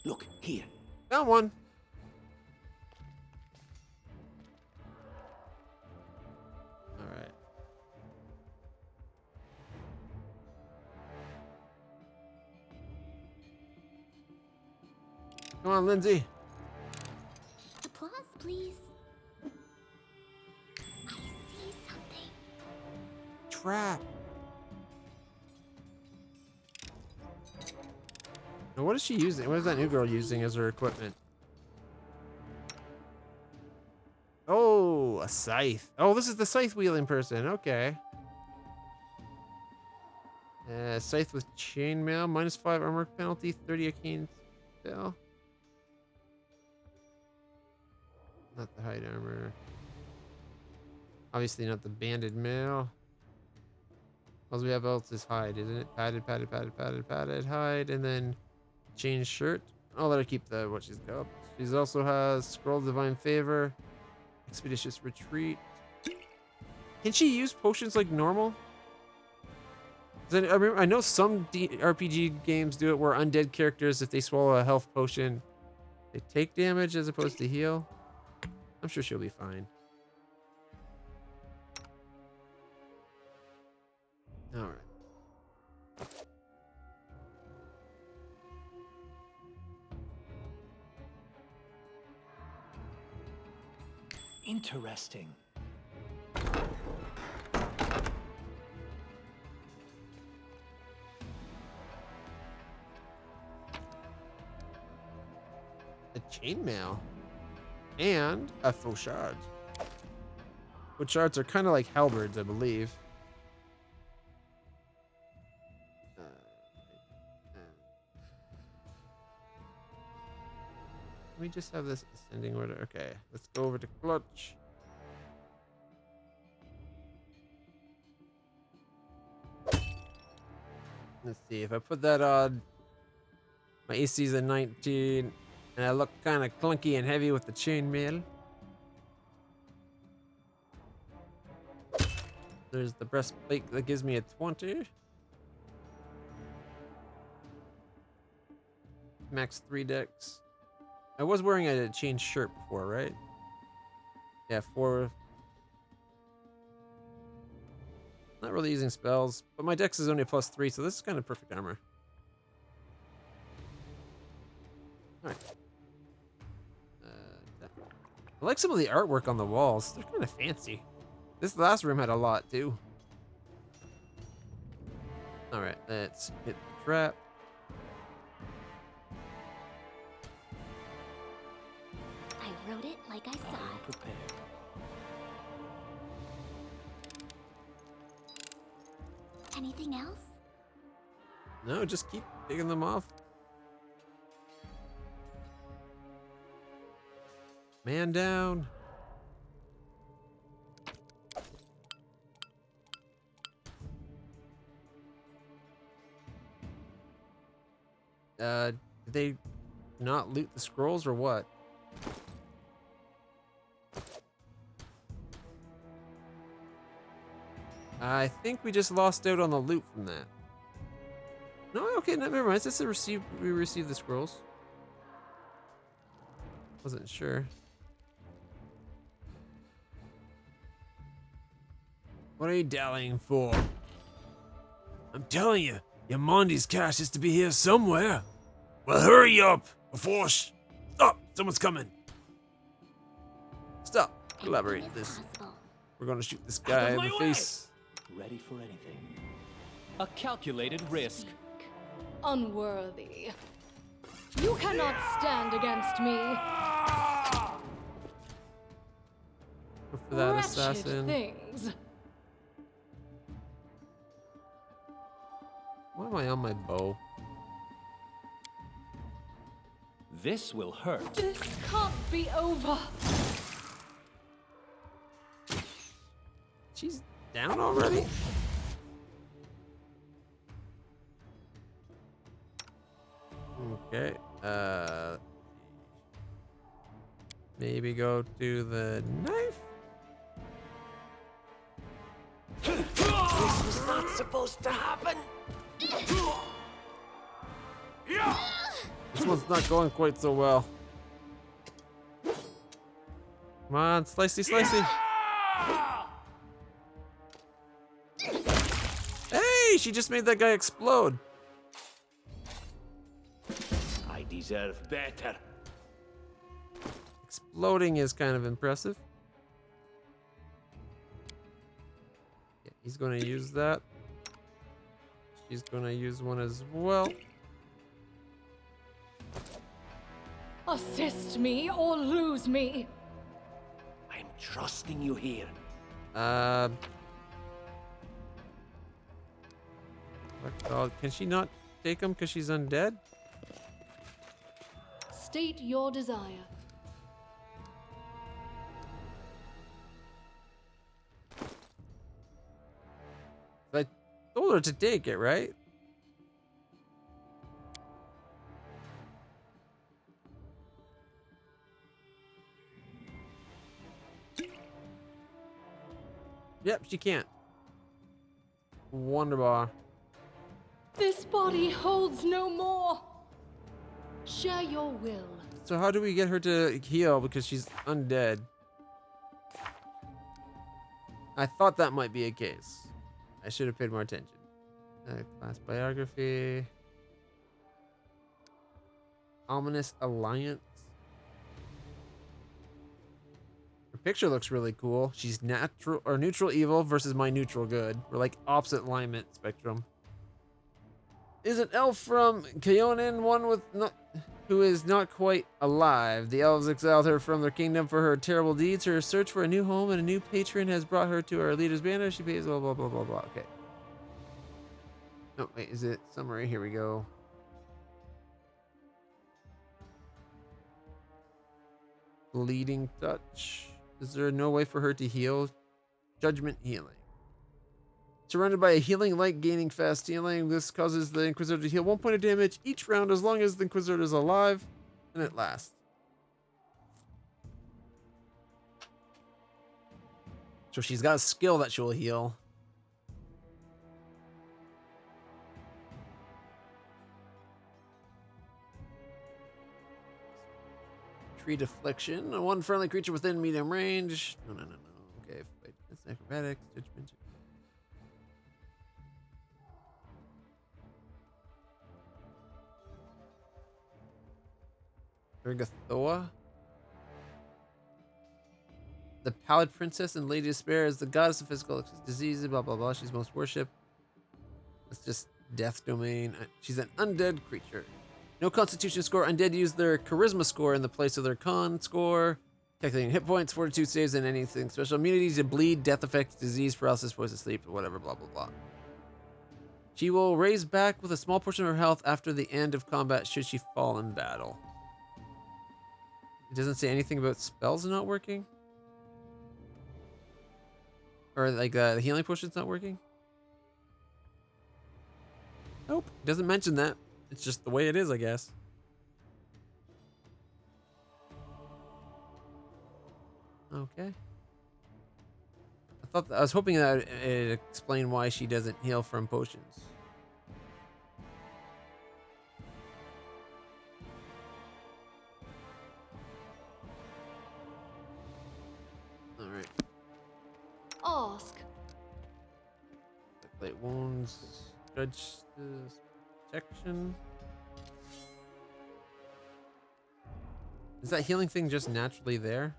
Look, here. Found one. All right. Come on, Lindsay. Applause, please. I see something. Trap. Now, what is she using? What is that new girl using as her equipment? Oh, a scythe. Oh, this is the scythe wielding person. Okay. Scythe with chainmail, -5 armor penalty, 30 arcane spell. Not the hide armor. Obviously not the banded mail. All we have else is hide, isn't it? Padded hide, and then chain shirt. I'll let her keep the what she's got. She also has scroll of divine favor, expeditious retreat. Can she use potions like normal? I know some RPG games do it where undead characters, if they swallow a health potion, they take damage as opposed to heal. I'm sure she'll be fine. All right. Interesting. A chainmail and a faux shard. Faux shards are kind of like halberds, I believe. Let me just have this ascending order. Okay, let's go over to clutch. Let's see if I put that on. My AC's a 19, and I look kind of clunky and heavy with the chainmail. There's the breastplate that gives me a 20. Max 3 decks. I was wearing a chain shirt before, right? Yeah, 4. Not really using spells, but my dex is only a +3, so this is kind of perfect armor. Alright. I like some of the artwork on the walls. They're kind of fancy. This last room had a lot, too. Alright, let's hit the trap. I wrote it like I saw it. Prepare. Anything else? No, just keep taking them off. Man down. Did they not loot the scrolls or what? I think we just lost out on the loot from that. Okay, no, never mind. It says we received the scrolls. Wasn't sure. What are you dallying for? I'm telling you, Yamondi's cache is to be here somewhere. Well, hurry up before Stop! Someone's coming. Stop. Collaborate Anything is this. possible. We're gonna shoot this guy in my the way. face. Ready for anything. A calculated risk. Unworthy. You cannot stand against me. Go for that Wretched assassin. things. Why am I on my bow? This will hurt. This can't be over. She's down already? Okay. Maybe go to the knife? This was not supposed to happen. This one's not going quite so well. Come on, slicey, slicey. Hey, she just made that guy explode. I deserve better. Exploding is kind of impressive. Yeah, he's going to use that. She's going to use one as well. Assist me or lose me. I'm trusting you here. Can she not take him because she's undead? State your desire. I told her to take it, right? Yep, she can't. Wonderbar. This body holds no more. Share your will. So how do we get her to heal because she's undead? I thought that might be a case. I should have paid more attention. Class biography. Ominous Alliance. Her picture looks really cool. She's natural or neutral evil versus my neutral good. We're like opposite alignment spectrum. Is an elf from Keonin, one with who is not quite alive. The elves exiled her from their kingdom for her terrible deeds. Her search for a new home and a new patron has brought her to our leader's banner. She pays blah blah blah blah blah. Okay. Oh wait, is it summary? Here we go. Bleeding touch. Is there no way for her to heal? Judgment healing. Surrounded by a healing light, gaining fast healing. This causes the Inquisitor to heal 1 point of damage each round as long as the Inquisitor is alive, and it lasts. So she's got a skill that she will heal. Treat affliction. One friendly creature within medium range. No. Okay, fight. It's acrobatics. Judgment. Urgathoa. The Pallid Princess and Lady Despair is the goddess of physical diseases, blah blah blah. She's most worshipped. That's just death domain. She's an undead creature. No constitution score. Undead use their charisma score in the place of their con score. Calculating hit points, fortitude saves, and anything special. Immunities to bleed, death effects, disease, paralysis, poison, sleep, whatever, blah blah blah. She will raise back with a small portion of her health after the end of combat should she fall in battle. It doesn't say anything about spells not working? Or like the healing potion's not working? Nope, doesn't mention that. It's just the way it is, I guess. Okay. I was hoping that it explained why she doesn't heal from potions. All right. Ask. Light wounds. Judge this protection. Is that healing thing just naturally there?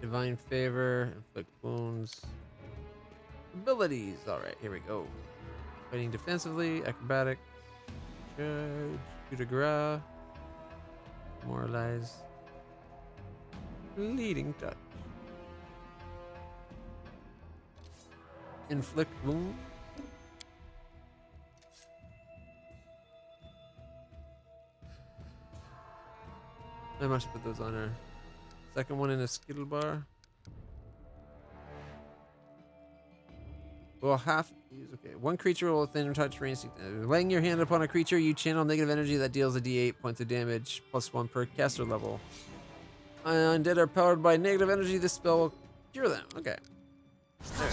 Divine favor, inflict wounds. Abilities. Alright, here we go. Fighting defensively, acrobatic, judge, coup de grace, moralize, leading touch. Inflict wound. I must put those on her. Second one in a skill bar. Well, half use. Okay, one creature will within touch range. Laying your hand upon a creature, you channel negative energy that deals a d8 points of damage, +1 per caster level. Undead are powered by negative energy. This spell will cure them. Okay. There.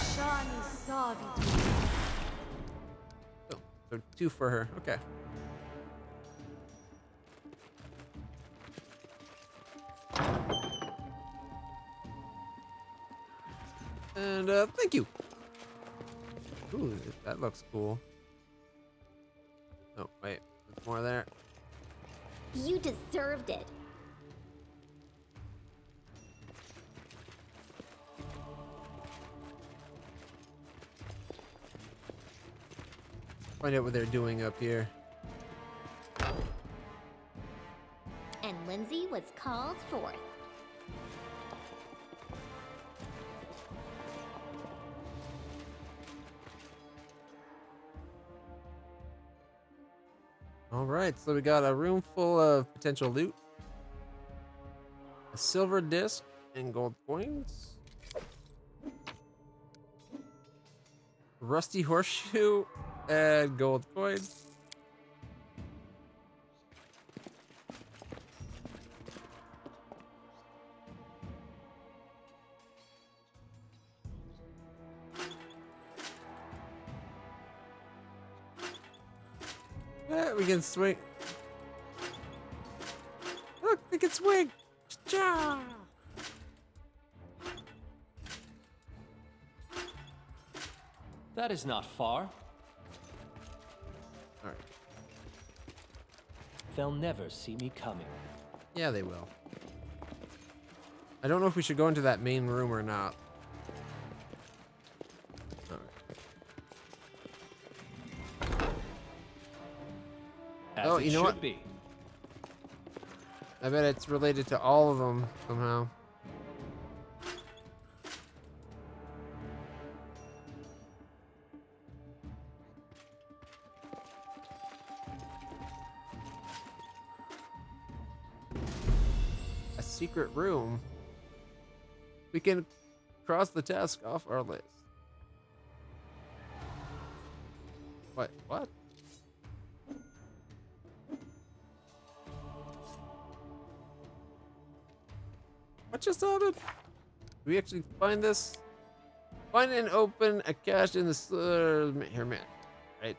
Oh, so 2 for her. Okay. And thank you. Ooh, that looks cool. Oh, wait. There's more there. You deserved it. Find out what they're doing up here. And Lindsay was called forth. All right, so we got a room full of potential loot, a silver disc, and gold coins, rusty horseshoe, and gold coins. Yeah, we can swing. Look, we can swing. Cha! That is not far. All right. They'll never see me coming. Yeah, they will. I don't know if we should go into that main room or not. All right. As Oh, it you know should what? be. I bet it's related to all of them somehow. A secret room. We can cross the task off our list. What? What? What just happened? Did we actually find this? Find and open a cache in the here, man. Right.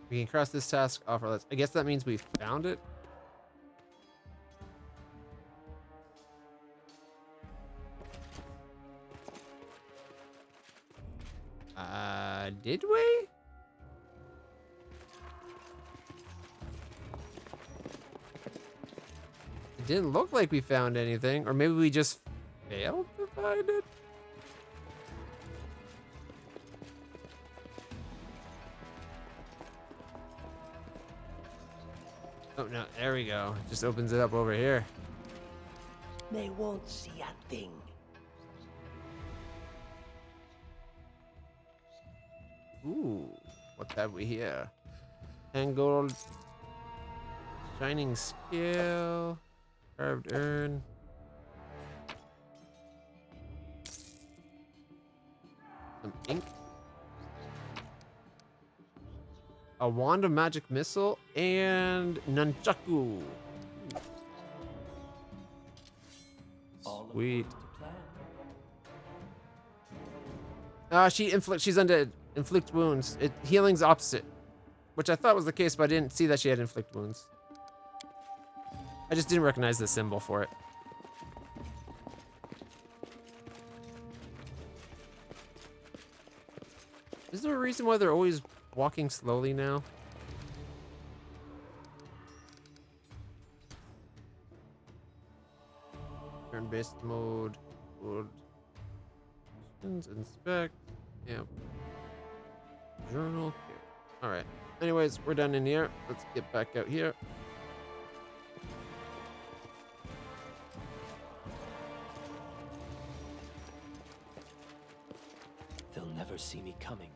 We can cross this task off our list. I guess that means we found it. Did we? It didn't look like we found anything, or maybe we just failed to find it. Oh no, there we go. It just opens it up over here. They won't see a thing. Ooh, what have we here? 10 gold, shining scale, carved urn. Some ink. A wand of magic missile and nunchaku. All Sweet. according to plan. She's undead. Inflict wounds. Healing's opposite. Which I thought was the case, but I didn't see that she had inflict wounds. I just didn't recognize the symbol for it. Is there a reason why they're always walking slowly now? Turn-based mode. Wood. Inspect. Yep. Journal. Alright. Anyways, we're done in here. Let's get back out here. They'll never see me coming.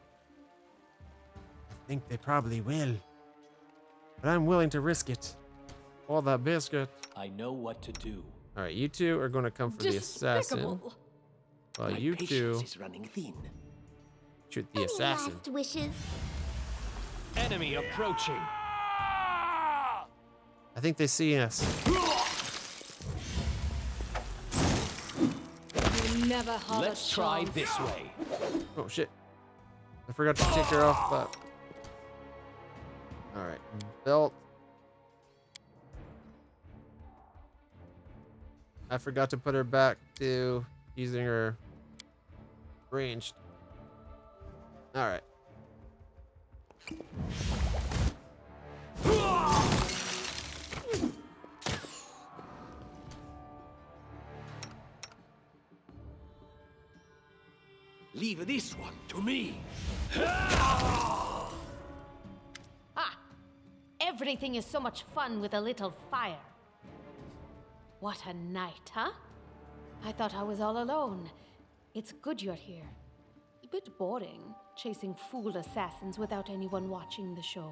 I think they probably will. But I'm willing to risk it. All that biscuit. I know what to do. Alright, you two are going to come for the assassin. While you two is running thin. shoot the assassin. Last wishes. Enemy approaching. I think they see us. You never had Let's a try chance. this way. Oh shit. I forgot to take her off, but... Alright, belt. I forgot to put her back to using her ranged. Alright. Leave this one to me. Ah! Everything is so much fun with a little fire. What a night, huh? I thought I was all alone. It's good you're here. A bit boring, chasing fool assassins without anyone watching the show.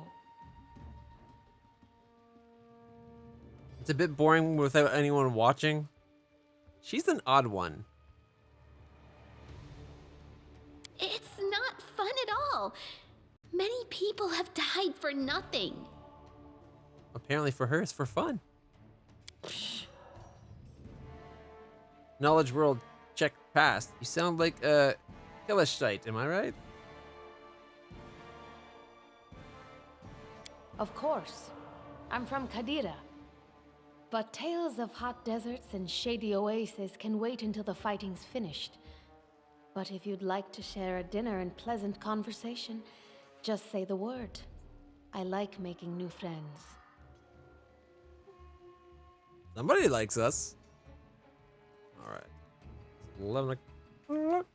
It's a bit boring without anyone watching. She's an odd one. It's not fun at all. Many people have died for nothing. Apparently for her, it's for fun. Knowledge world check passed. You sound like a Kelishite, am I right? Of course. I'm from Kadira. But tales of hot deserts and shady oases can wait until the fighting's finished. But if you'd like to share a dinner and pleasant conversation, just say the word. I like making new friends. Somebody likes us. All right. 11 o'clock.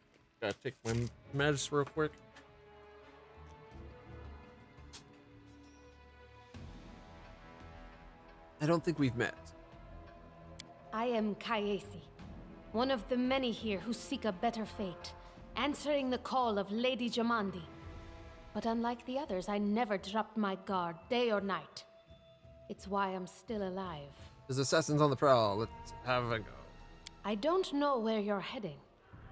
Gotta take my meds real quick. I don't think we've met. I am Kayesi, one of the many here who seek a better fate, answering the call of Lady Jamandi. But unlike the others, I never dropped my guard, day or night. It's why I'm still alive. There's assassins on the prowl. Let's have a go. I don't know where you're heading,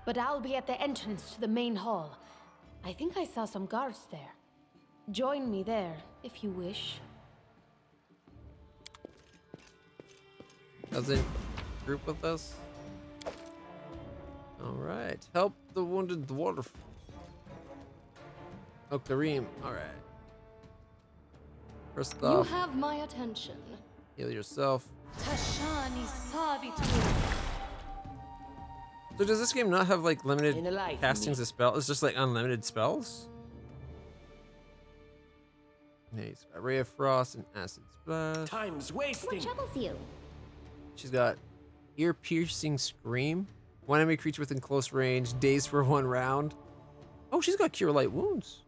but I'll be at the entrance to the main hall. I think I saw some guards there. Join me there, if you wish. Doesn't group with us? Alright. Help the wounded dwarf. Oak the ream. Alright. First You off, have my attention. heal yourself. Tashani Savitu. So does this game not have like limited Enlighten castings me. of spell? It's just like unlimited spells? Nice. A ray of frost and acid splash. Time's What wasting. troubles you? She's got ear-piercing scream. One enemy creature within close range. Dazed for 1 round. Oh, she's got cure light wounds.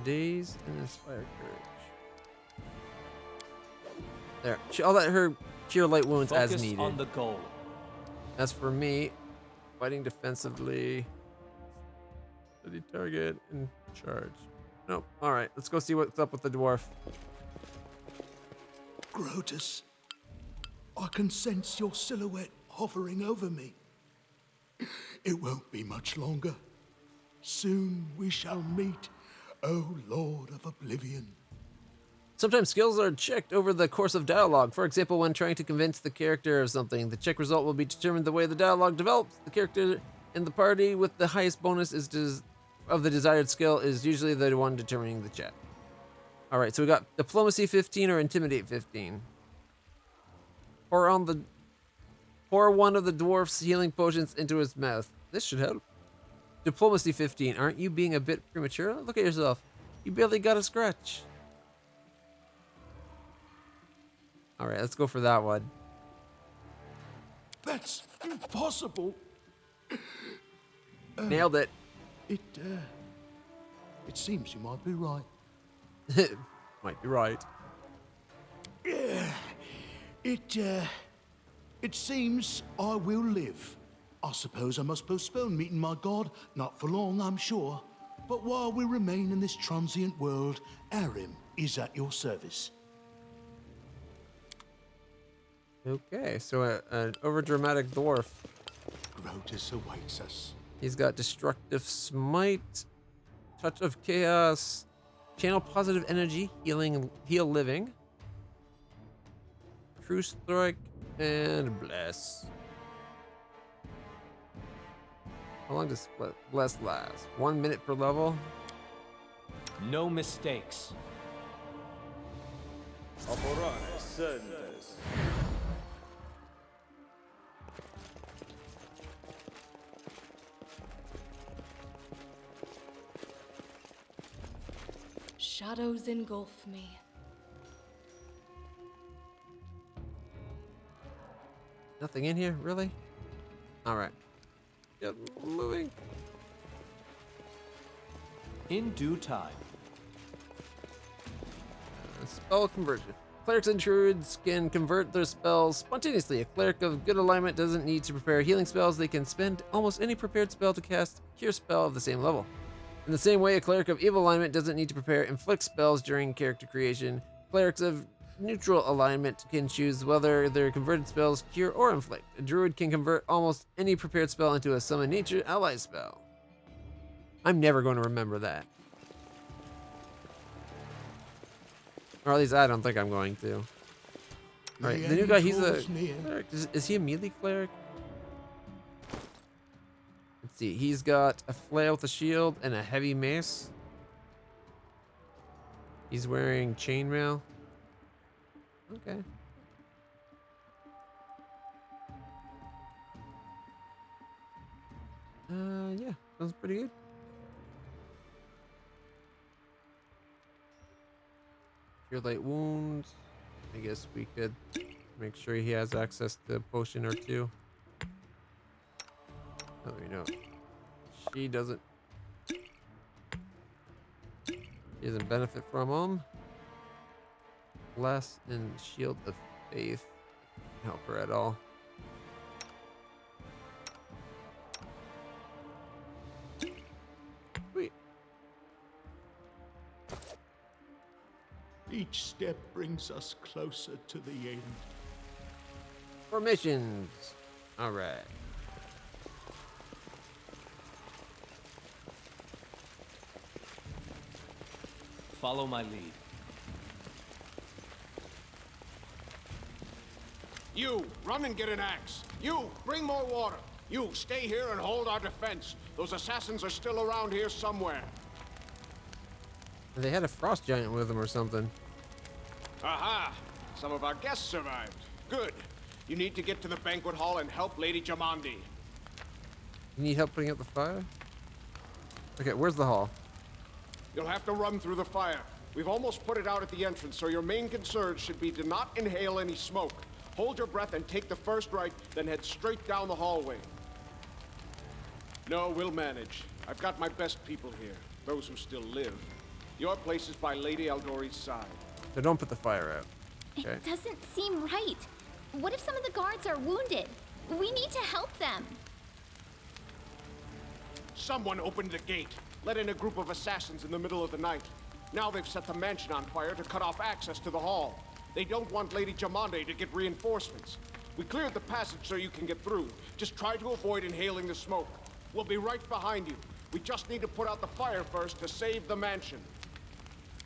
Dazed and inspire courage. There. I'll let her cure light wounds Focus as needed. on the goal. As for me, fighting defensively, steady target, and charge. Nope. All right, let's go see what's up with the dwarf. Grotus, I can sense your silhouette hovering over me. It won't be much longer. Soon we shall meet, O Lord of Oblivion. Sometimes skills are checked over the course of dialogue. For example, when trying to convince the character of something, the check result will be determined the way the dialogue develops. The character in the party with the highest bonus of the desired skill is usually the one determining the check. All right, so we got Diplomacy 15 or Intimidate 15. Pour one of the dwarf's healing potions into his mouth. This should help. Diplomacy 15. Aren't you being a bit premature? Look at yourself. You barely got a scratch. All right, let's go for that one. That's impossible. Nailed it. It seems you might be right. Might be right. It seems I will live. I suppose I must postpone meeting my god, not for long, I'm sure. But while we remain in this transient world, Arim is at your service. Okay, so an overdramatic dwarf. Grotus awaits us. He's got Destructive Smite, Touch of Chaos, Channel Positive Energy, Heal Living, True Strike, and Bless. How long does Bless last? 1 minute per level? No mistakes. Shadows engulf me. Nothing in here, really? Alright. Yep, moving. In due time. Spell conversion. Clerics and druids can convert their spells spontaneously. A cleric of good alignment doesn't need to prepare healing spells. They can spend almost any prepared spell to cast a cure spell of the same level. In the same way, a cleric of evil alignment doesn't need to prepare inflict spells during character creation. Clerics of neutral alignment can choose whether their converted spells cure or inflict. A druid can convert almost any prepared spell into a summon nature ally spell. I'm never going to remember that. Or at least I don't think I'm going to. Alright, the new guy, he's a cleric. Is he a melee cleric? Let's see, he's got a flail with a shield and a heavy mace. He's wearing chainmail. Okay. Yeah, sounds pretty good. Cure light wounds. I guess we could make sure he has access to a potion or two. Oh, you know, she doesn't benefit from them. Bless and Shield of Faith don't help her at all. Sweet. Each step brings us closer to the end. Formations. All right. Follow my lead. You, run and get an axe. You, bring more water. You, stay here and hold our defense. Those assassins are still around here somewhere. They had a frost giant with them or something. Aha! Some of our guests survived. Good. You need to get to the banquet hall and help Lady Jamandi. You need help putting out the fire? Okay, where's the hall? You'll have to run through the fire. We've almost put it out at the entrance, so your main concern should be to not inhale any smoke. Hold your breath and take the first right, then head straight down the hallway. No, we'll manage. I've got my best people here, those who still live. Your place is by Lady Aldori's side. So don't put the fire out. Okay. It doesn't seem right. What if some of the guards are wounded? We need to help them. Someone opened the gate, let in a group of assassins in the middle of the night. Now they've set the mansion on fire to cut off access to the hall. They don't want Lady Jamande to get reinforcements. We cleared the passage so you can get through. Just try to avoid inhaling the smoke. We'll be right behind you. We just need to put out the fire first to save the mansion.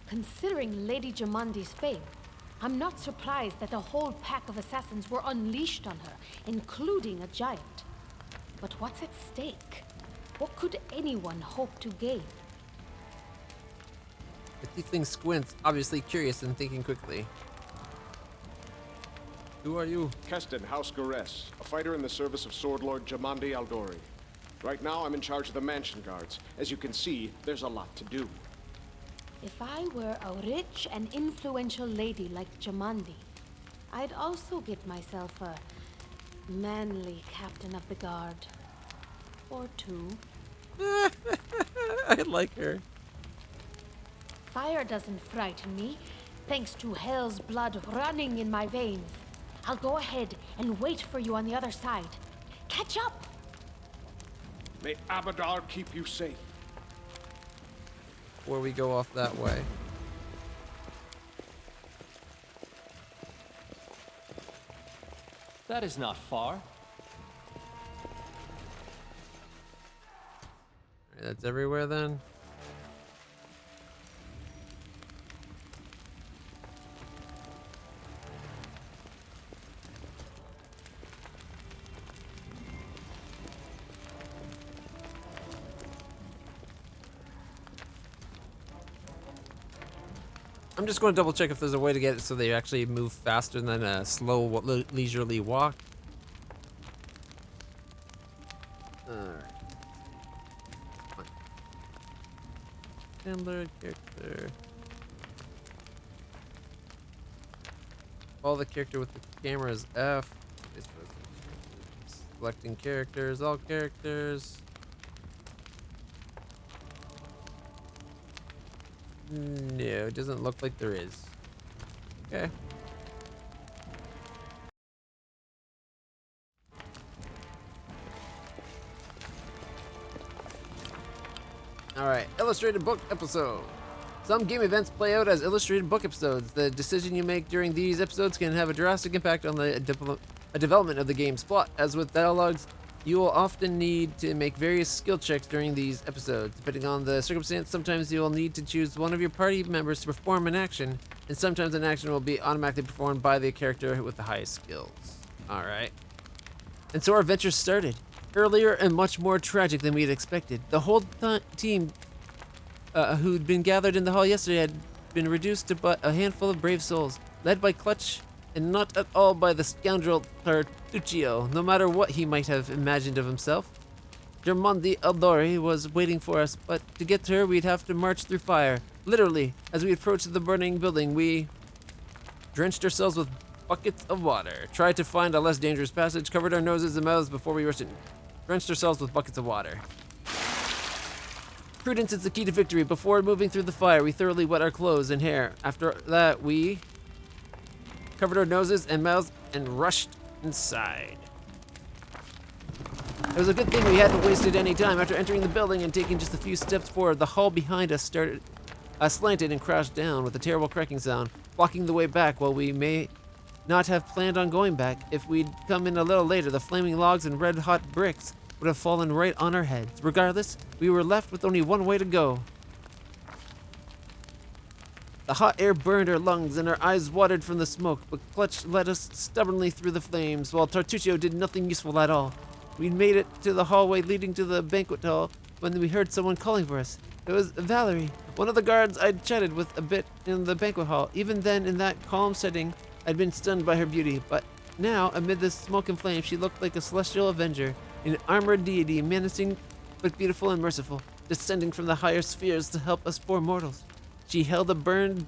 Considering Lady Jamandi's fame, I'm not surprised that a whole pack of assassins were unleashed on her, including a giant. But what's at stake? What could anyone hope to gain? The tiefling squints, obviously curious and thinking quickly. Who are you? Keston, House Gores, a fighter in the service of Sword Lord Jamandi Aldori. Right now, I'm in charge of the mansion guards. As you can see, there's a lot to do. If I were a rich and influential lady like Jamandi, I'd also get myself a manly captain of the guard. Or two. I like her. Fire doesn't frighten me, thanks to hell's blood running in my veins. I'll go ahead and wait for you on the other side. Catch up! May Abadar keep you safe. Before we go off that way. That is not far. Alright, that's everywhere then. I'm just going to double check if there's a way to get it so they actually move faster than a slow, leisurely walk. Alright. Handler, character. Follow the character with the camera is F. Selecting characters, all characters. No, it doesn't look like there is. Okay. Alright, illustrated book episode. Some game events play out as illustrated book episodes. The decision you make during these episodes can have a drastic impact on the development of the game's plot. As with dialogues, you will often need to make various skill checks during these episodes. Depending on the circumstance, sometimes you will need to choose one of your party members to perform an action, and sometimes an action will be automatically performed by the character with the highest skills. Alright. And so our adventure started. Earlier and much more tragic than we had expected. The whole team who'd been gathered in the hall yesterday had been reduced to but a handful of brave souls, led by Clutch, and not at all by the scoundrel Tartuccio, no matter what he might have imagined of himself. Jamandi Aldori was waiting for us, but to get to her we'd have to march through fire. Literally, as we approached the burning building, we drenched ourselves with buckets of water, tried to find a less dangerous passage, covered our noses and mouths before we rushed in. Drenched ourselves with buckets of water. Prudence is the key to victory. Before moving through the fire, we thoroughly wet our clothes and hair. After that, we covered our noses and mouths and rushed inside. It was a good thing we hadn't wasted any time. After entering the building and taking just a few steps forward, the hall behind us started slanted and crashed down with a terrible cracking sound, blocking the way back. While we may not have planned on going back, if we'd come in a little later, the flaming logs and red-hot bricks would have fallen right on our heads. Regardless, we were left with only one way to go. The hot air burned our lungs and our eyes watered from the smoke, but Clutch led us stubbornly through the flames, while Tartuccio did nothing useful at all. We made it to the hallway leading to the banquet hall when we heard someone calling for us. It was Valerie, one of the guards I'd chatted with a bit in the banquet hall. Even then, in that calm setting, I'd been stunned by her beauty, but now, amid the smoke and flame, she looked like a celestial avenger, an armored deity, menacing but beautiful and merciful, descending from the higher spheres to help us poor mortals. She held a burned,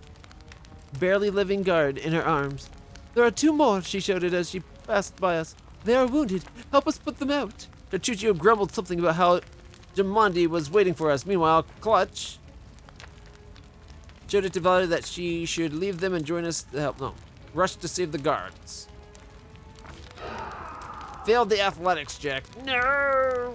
barely living guard in her arms. "There are two more," she shouted as she passed by us. "They are wounded. Help us put them out." Tartuccio grumbled something about how Jamandi was waiting for us. Meanwhile, Clutch shouted to Valerie that she should leave them and join us to help. No, rush to save the guards. Failed the athletics check. No!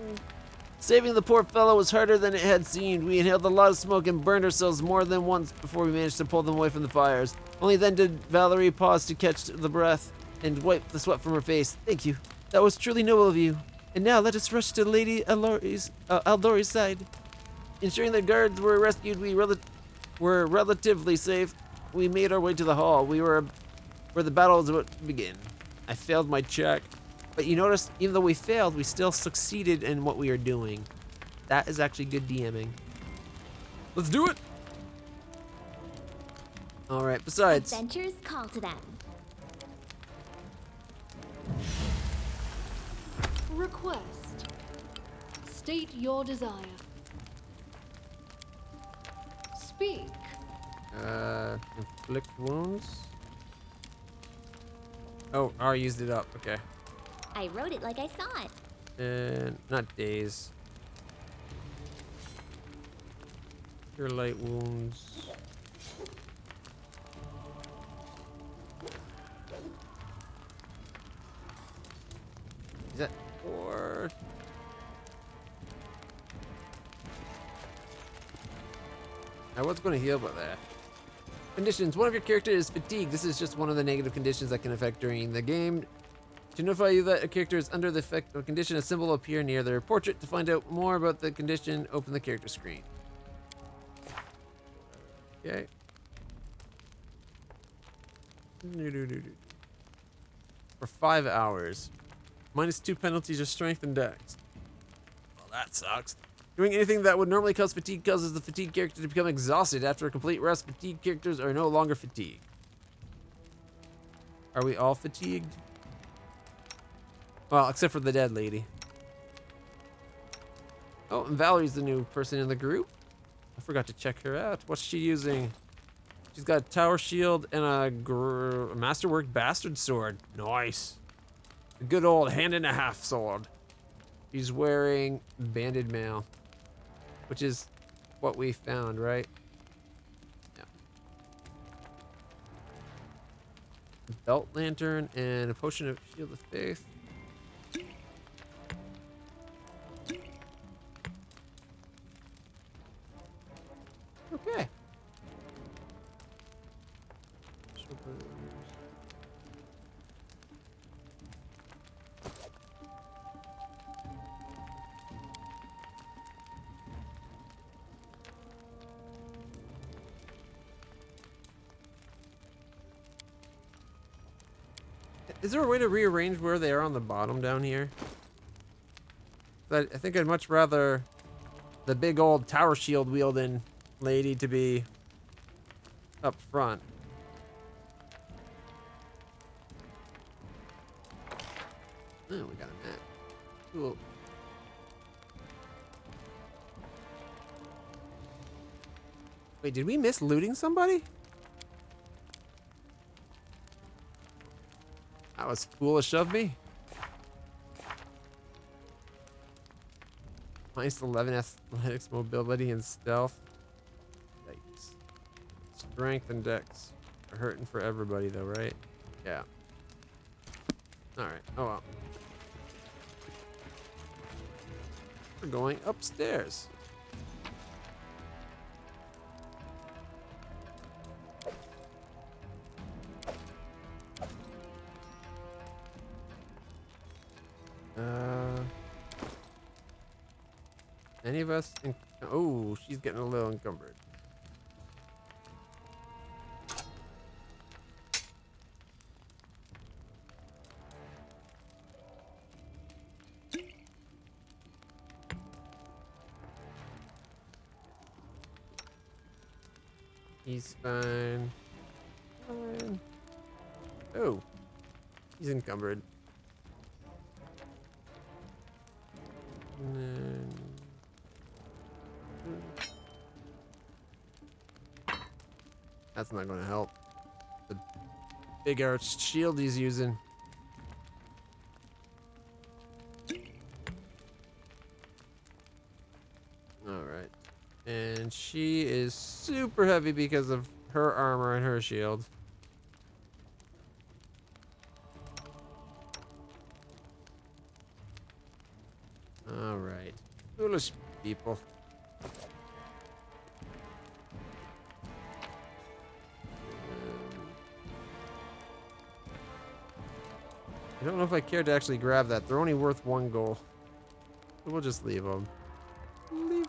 Saving the poor fellow was harder than it had seemed. We inhaled a lot of smoke and burned ourselves more than once before we managed to pull them away from the fires. Only then did Valerie pause to catch the breath and wipe the sweat from her face. "Thank you. That was truly noble of you. And now let us rush to Lady Aldori's side." Ensuring the guards were rescued, we We're relatively safe. We made our way to the hall. We were where the battle was about to begin. I failed my check. But you notice, even though we failed, we still succeeded in what we are doing. That is actually good DMing. Let's do it! Alright, besides... Adventures call to them. Request. State your desire. Speak. Inflict wounds? Oh, I already used it up, okay. I wrote it like I saw it. And not daze. Cure light wounds. Is that 4? I was going to heal about that. Conditions. One of your characters is fatigued. This is just one of the negative conditions that can affect during the game. To notify you that a character is under the effect of a condition, a symbol will appear near their portrait. To find out more about the condition, open the character screen. Okay. For 5 hours. -2 penalties of strength and dex. Well, that sucks. Doing anything that would normally cause fatigue causes the fatigued character to become exhausted. After a complete rest, fatigued characters are no longer fatigued. Are we all fatigued? Well, except for the dead lady. Oh, and Valerie's the new person in the group. I forgot to check her out. What's she using? She's got a tower shield and a masterwork bastard sword. Nice. A good old hand-and-a-half sword. She's wearing banded mail, which is what we found, right? Yeah. Belt lantern and a potion of shield of faith. Okay. Is there a way to rearrange where they are on the bottom down here? I think I'd much rather the big old tower shield wielding lady to be up front. Oh, we got a map. Cool. Wait, did we miss looting somebody? That was foolish of me. -11 athletics, mobility, and stealth. Yikes. Strength and dex are hurting for everybody though, right? Yeah. Alright. Oh well. We're going upstairs. Any of us? Oh, she's getting a little encumbered. He's fine. Fine. Oh, he's encumbered. And then... That's not going to help. The big arched shield he's using. Alright. And she is super heavy because of her armor and her shield. Alright. Foolish people. I don't know if I care to actually grab that. They're only worth 1 gold. So we'll just leave them. Leave.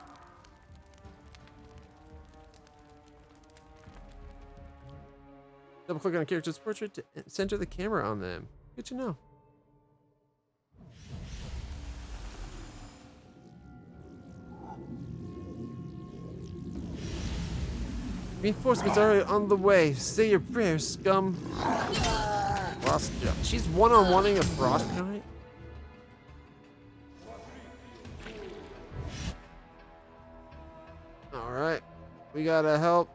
Double click on a character's portrait to center the camera on them. Good to know. Reinforcements are on the way. Say your prayers, scum. Frost Giant. She's one-on-oneing a Frost Giant? Alright. We gotta help.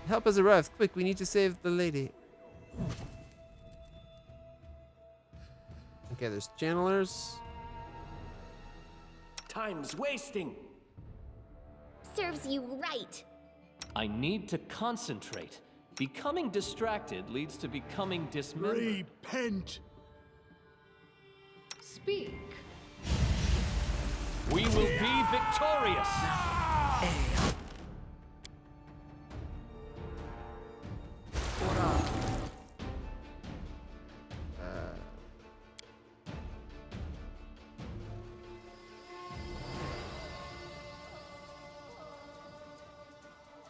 Help has arrived. Quick, we need to save the lady. Okay, there's channelers. Time's wasting. Serves you right. I need to concentrate. Becoming distracted leads to becoming dismembered. Repent! Speak. We will be victorious!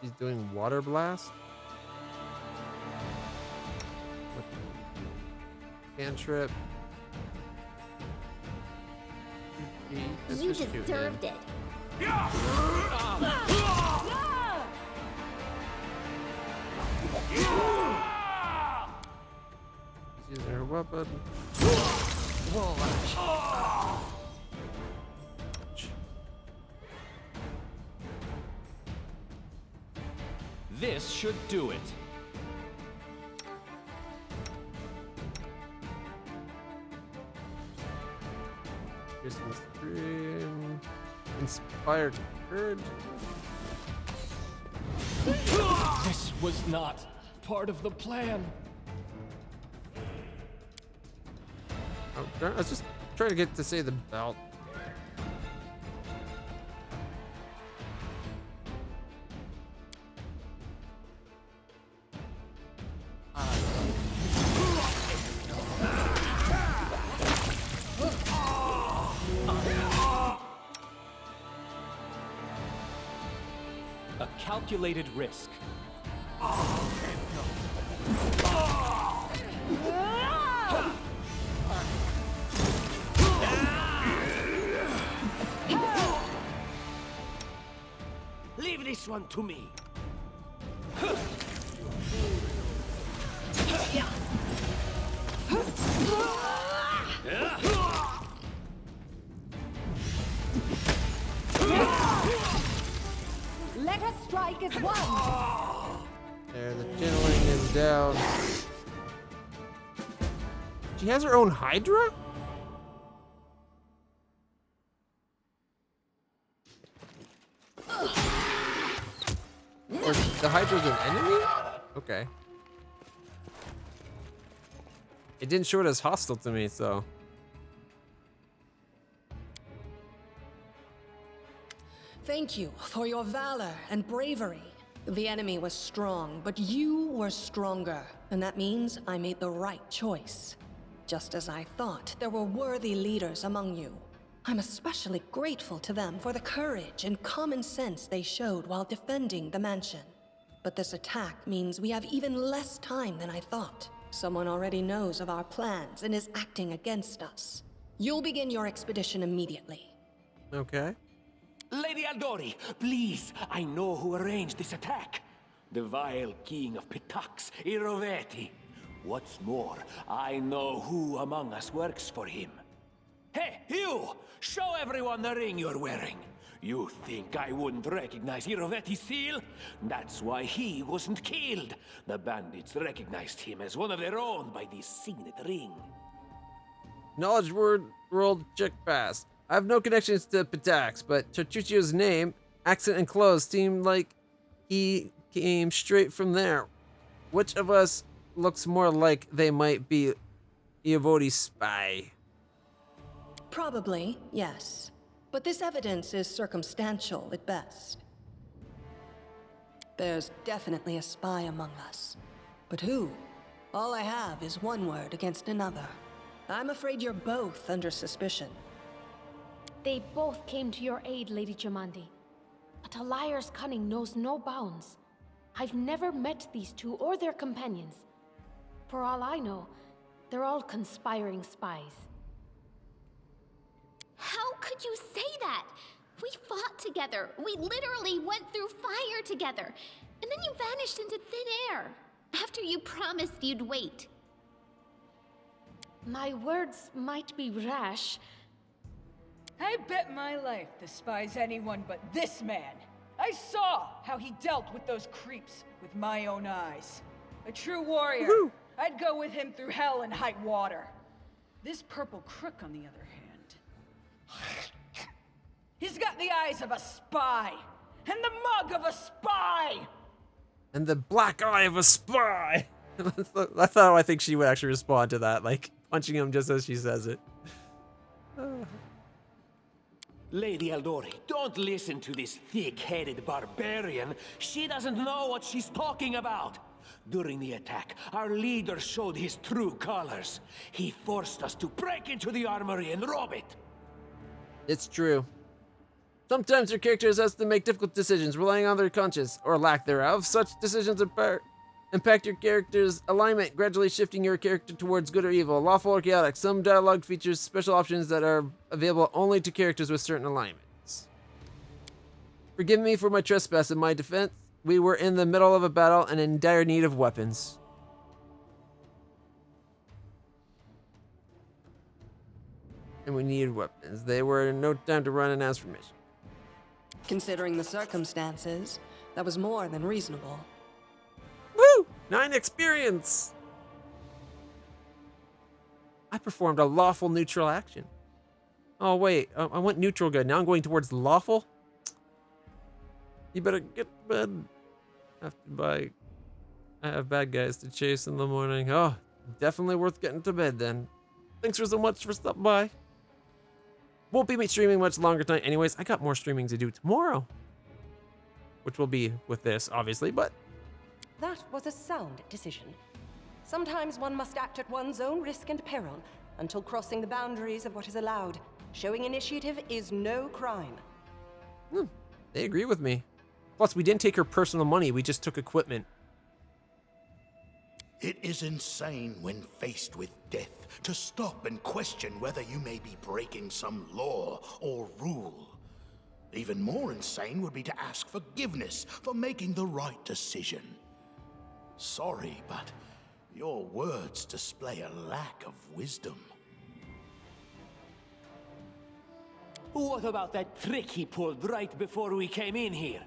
She's doing water blast. Cantrip. You deserved it. She's using her weapon. This should do it. Here's some scream. Inspired courage. This was not part of the plan. Oh, darn, I was just trying to get to say the belt. A calculated risk. Leave this one to me. Let us strike as one. There, the channeling is down. She has her own Hydra? Or the Hydra's an enemy? Okay. It didn't show it as hostile to me, so. Thank you for your valor and bravery. The enemy was strong, but you were stronger. And that means I made the right choice. Just as I thought, there were worthy leaders among you. I'm especially grateful to them for the courage and common sense they showed while defending the mansion. But this attack means we have even less time than I thought. Someone already knows of our plans and is acting against us. You'll begin your expedition immediately. Okay. Lady Aldori, please, I know who arranged this attack. The vile king of Pitax, Iroveti. What's more, I know who among us works for him. Hey, you! Show everyone the ring you're wearing. You think I wouldn't recognize Iroveti's seal? That's why he wasn't killed. The bandits recognized him as one of their own by this signet ring. Knowledge word rolled check pass. I have no connections to Pitax, but Tartuccio's name, accent, and clothes seem like he came straight from there. Which of us looks more like they might be Iovodi's spy? Probably, yes. But this evidence is circumstantial at best. There's definitely a spy among us. But who? All I have is one word against another. I'm afraid you're both under suspicion. They both came to your aid, Lady Jamandi. But a liar's cunning knows no bounds. I've never met these two or their companions. For all I know, they're all conspiring spies. How could you say that? We fought together. We literally went through fire together. And then you vanished into thin air. After you promised you'd wait. My words might be rash. I bet my life despises anyone but this man. I saw how he dealt with those creeps with my own eyes. A true warrior. Woo-hoo. I'd go with him through hell and high water. This purple crook, on the other hand, he's got the eyes of a spy and the mug of a spy. And the black eye of a spy. That's how I think she would actually respond to that, like punching him just as she says it. Lady Aldori, don't listen to this thick-headed barbarian. She doesn't know what she's talking about. During the attack, our leader showed his true colors. He forced us to break into the armory and rob it. It's true. Sometimes your characters has to make difficult decisions relying on their conscience, or lack thereof. Such decisions impact your character's alignment, gradually shifting your character towards good or evil, lawful or chaotic. Some dialogue features special options that are available only to characters with certain alignments. Forgive me for my trespass. In my defense, we were in the middle of a battle and in dire need of weapons. And we needed weapons. They were in no time to run and ask for permission. Considering the circumstances, that was more than reasonable. Woo! 9 experience! I performed a lawful neutral action. Oh wait, I went neutral good. Now I'm going towards lawful? You better get to bed. I have bad guys to chase in the morning. Oh, definitely worth getting to bed then. Thanks so much for stopping by. Won't be streaming much longer tonight anyways. I got more streaming to do tomorrow. Which will be with this, obviously, but... That was a sound decision. Sometimes one must act at one's own risk and peril until crossing the boundaries of what is allowed. Showing initiative is no crime. They agree with me. Plus, we didn't take her personal money. We just took equipment. It is insane when faced with death to stop and question whether you may be breaking some law or rule. Even more insane would be to ask forgiveness for making the right decision. Sorry, but your words display a lack of wisdom. What about that trick he pulled right before we came in here?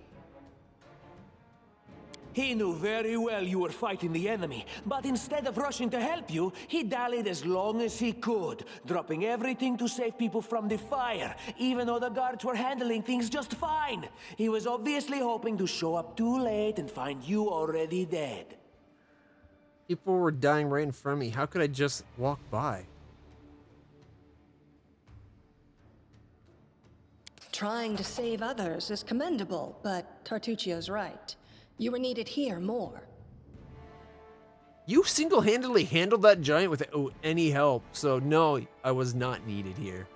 He knew very well you were fighting the enemy, but instead of rushing to help you, he dallied as long as he could, dropping everything to save people from the fire, even though the guards were handling things just fine. He was obviously hoping to show up too late and find you already dead. People were dying right in front of me. How could I just walk by? Trying to save others is commendable, but Tartuccio's right. You were needed here more. You single-handedly handled that giant without any help, so no, I was not needed here.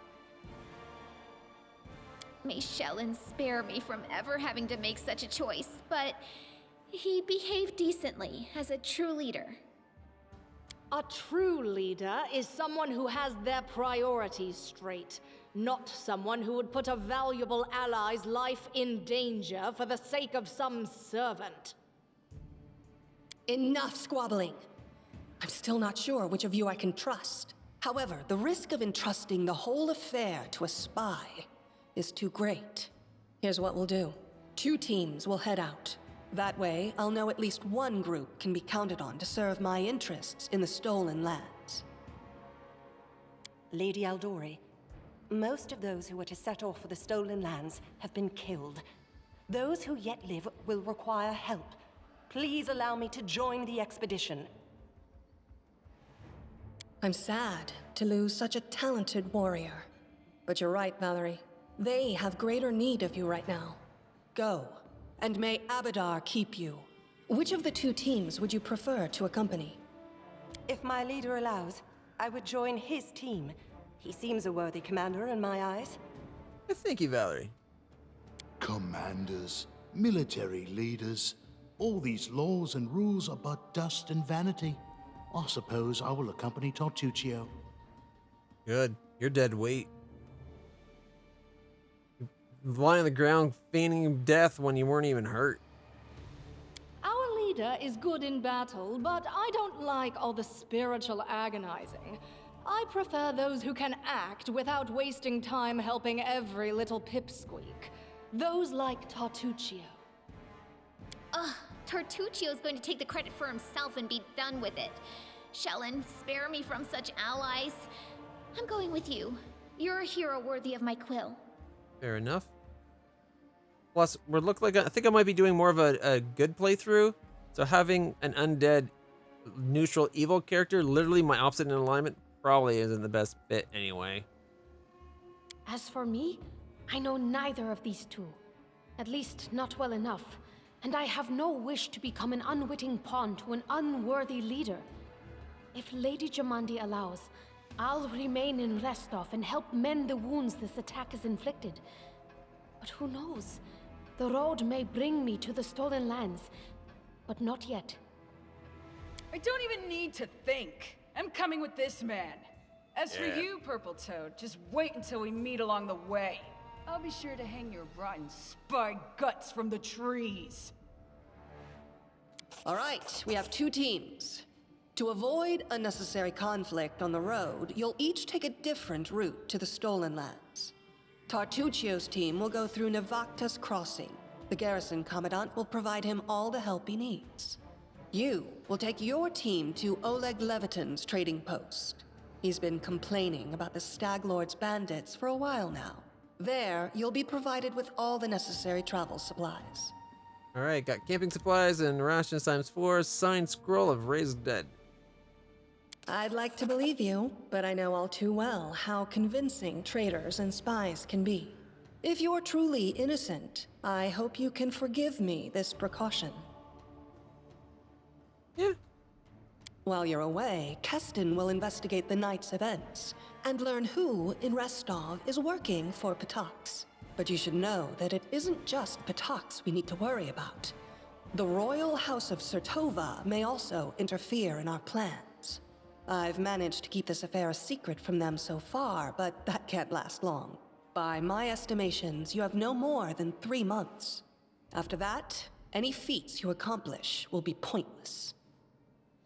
May Shellen spare me from ever having to make such a choice, but he behaved decently as a true leader. A true leader is someone who has their priorities straight, not someone who would put a valuable ally's life in danger for the sake of some servant. Enough squabbling. I'm still not sure which of you I can trust. However, the risk of entrusting the whole affair to a spy is too great. Here's what we'll do. 2 teams will head out. That way, I'll know at least one group can be counted on to serve my interests in the stolen lands. Lady Aldori, most of those who were to set off for the stolen lands have been killed. Those who yet live will require help. Please allow me to join the expedition. I'm sad to lose such a talented warrior. But you're right, Valerie. They have greater need of you right now. Go, and may Abadar keep you. Which of the 2 teams would you prefer to accompany? If my leader allows, I would join his team. He seems a worthy commander in my eyes. Thank you, Valerie. Commanders, military leaders, all these laws and rules are but dust and vanity. I suppose I will accompany Tartuccio. Good. You're dead weight. You lie on the ground feigning death when you weren't even hurt. Our leader is good in battle, but I don't like all the spiritual agonizing. I prefer those who can act without wasting time helping every little pipsqueak. Those like Tartuccio. Ugh, Tartuccio's going to take the credit for himself and be done with it. Shellen, spare me from such allies. I'm going with you. You're a hero worthy of my quill. Fair enough. Plus, I think I might be doing more of a good playthrough. So having an undead neutral evil character, literally my opposite in alignment, probably isn't the best fit anyway. As for me, I know neither of these two. At least not well enough. And I have no wish to become an unwitting pawn to an unworthy leader. If Lady Jamandi allows, I'll remain in Restov and help mend the wounds this attack has inflicted. But who knows? The road may bring me to the Stolen Lands, but not yet. I don't even need to think. I'm coming with this man. As for you, Purple Toad, just wait until we meet along the way. I'll be sure to hang your rotten spy guts from the trees. All right, we have 2 teams. To avoid unnecessary conflict on the road, you'll each take a different route to the Stolen Lands. Tartuccio's team will go through Navakta's crossing. The garrison commandant will provide him all the help he needs. You will take your team to Oleg Levitin's trading post. He's been complaining about the Stag Lord's bandits for a while now. There, you'll be provided with all the necessary travel supplies. Alright, got camping supplies and rations ×4, signed scroll of raised dead. I'd like to believe you, but I know all too well how convincing traitors and spies can be. If you're truly innocent, I hope you can forgive me this precaution. Yeah. While you're away, Keston will investigate the night's events and learn who in Restov is working for Patox. But you should know that it isn't just Patox we need to worry about. The royal house of Sertova may also interfere in our plans. I've managed to keep this affair a secret from them so far, but that can't last long. By my estimations, you have no more than 3 months. After that, any feats you accomplish will be pointless.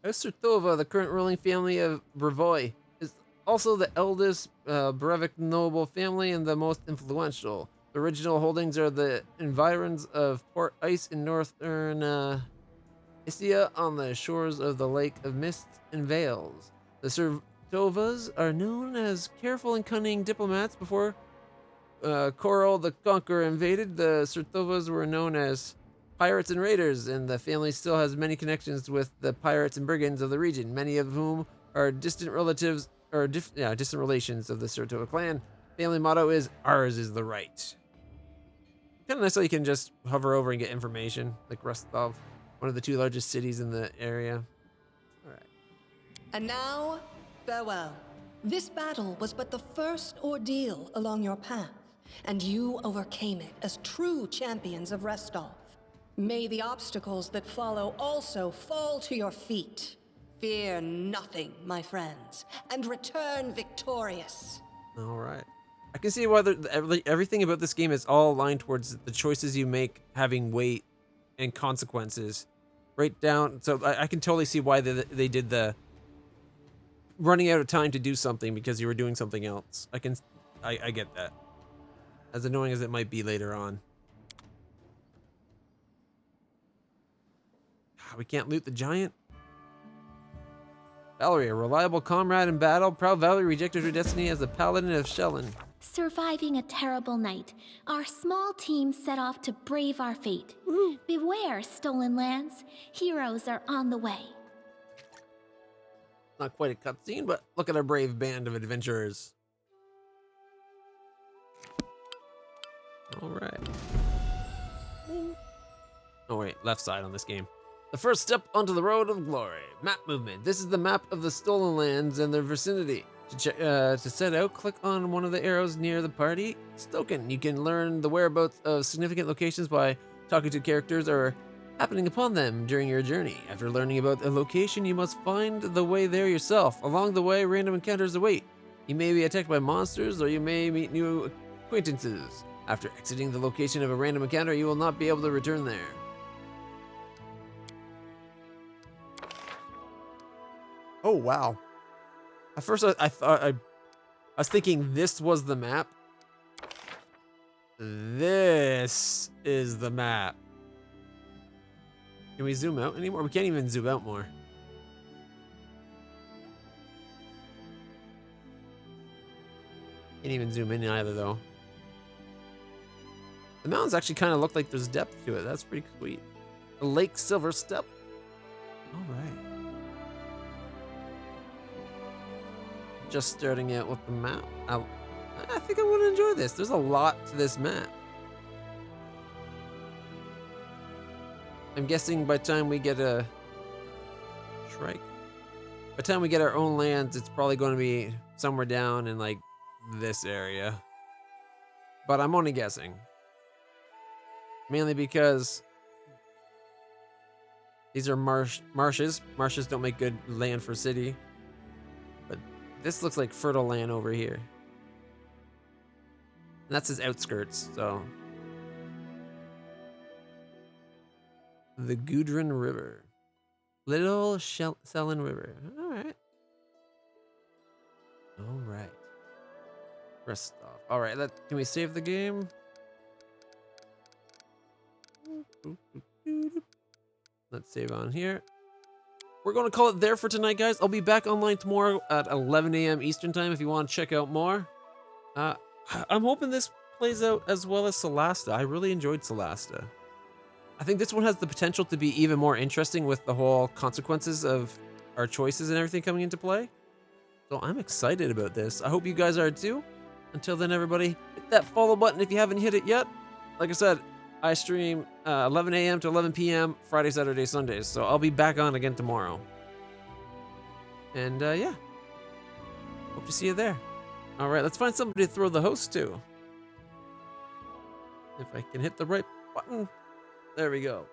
House Sertova, the current ruling family of Brevoy, is also the eldest Brevik noble family and the most influential. The original holdings are the environs of Port Ice in northern Isia on the shores of the Lake of Mists and Veils. The Sertovas are known as careful and cunning diplomats. Before Koral the Conqueror invaded, the Sertovas were known as pirates and raiders, and the family still has many connections with the pirates and brigands of the region, many of whom are distant relatives or distant relations of the Sertova clan. Family motto is "Ours is the right." Kind of nice how you can just hover over and get information, like Rostov, one of the 2 largest cities in the area. All right. And now, farewell. This battle was but the first ordeal along your path, and you overcame it as true champions of Restov. May the obstacles that follow also fall to your feet. Fear nothing, my friends, and return victorious. All right. I can see why everything about this game is all aligned towards the choices you make having weight and consequences. Right down, so I can totally see why they did the running out of time to do something because you were doing something else. I get that. As annoying as it might be later on. We can't loot the giant. Valerie, a reliable comrade in battle, proud Valerie rejected her destiny as a paladin of Shellen. Surviving a terrible night, our small team set off to brave our fate. Beware, Stolen Lands. Heroes are on the way. Not quite a cutscene, but look at our brave band of adventurers. All right. Oh wait, left side on this game. The first step onto the road of glory. Map movement. This is the map of the Stolen Lands and their vicinity. To set out, click on one of the arrows near the party token. You can learn the whereabouts of significant locations by talking to characters or happening upon them during your journey. After learning about a location, you must find the way there yourself. Along the way, random encounters await. You may be attacked by monsters, or you may meet new acquaintances. After exiting the location of a random encounter, you will not be able to return there. Oh, wow. At first, I thought I was thinking this was the map. This is the map. Can we zoom out anymore? We can't even zoom out more. Can't even zoom in either, though. The mountains actually kind of look like there's depth to it. That's pretty sweet. The Lake Silver Step. All right. Just starting out with the map. I think I want to enjoy this. There's a lot to this map. I'm guessing by the time we get a shrike, by the time we get our own lands, it's probably going to be somewhere down in like this area. But I'm only guessing. Mainly because these are marshes. Marshes don't make good land for city. But this looks like fertile land over here. And that's his outskirts, so. The Gudrun River. Little Sellen River. Alright. Alright. Rest off. Alright, can we save the game? Let's save on here. We're going to call it there for tonight, guys. I'll be back online tomorrow at 11 a.m. Eastern Time if you want to check out more. I'm hoping this plays out as well as Solasta. I really enjoyed Solasta. I think this one has the potential to be even more interesting with the whole consequences of our choices and everything coming into play. So I'm excited about this. I hope you guys are too. Until then, everybody, hit that follow button if you haven't hit it yet. Like I said, I stream 11 a.m. to 11 p.m. Friday, Saturday, Sundays. So I'll be back on again tomorrow. And yeah, hope to see you there. All right, let's find somebody to throw the host to. If I can hit the right button. There we go.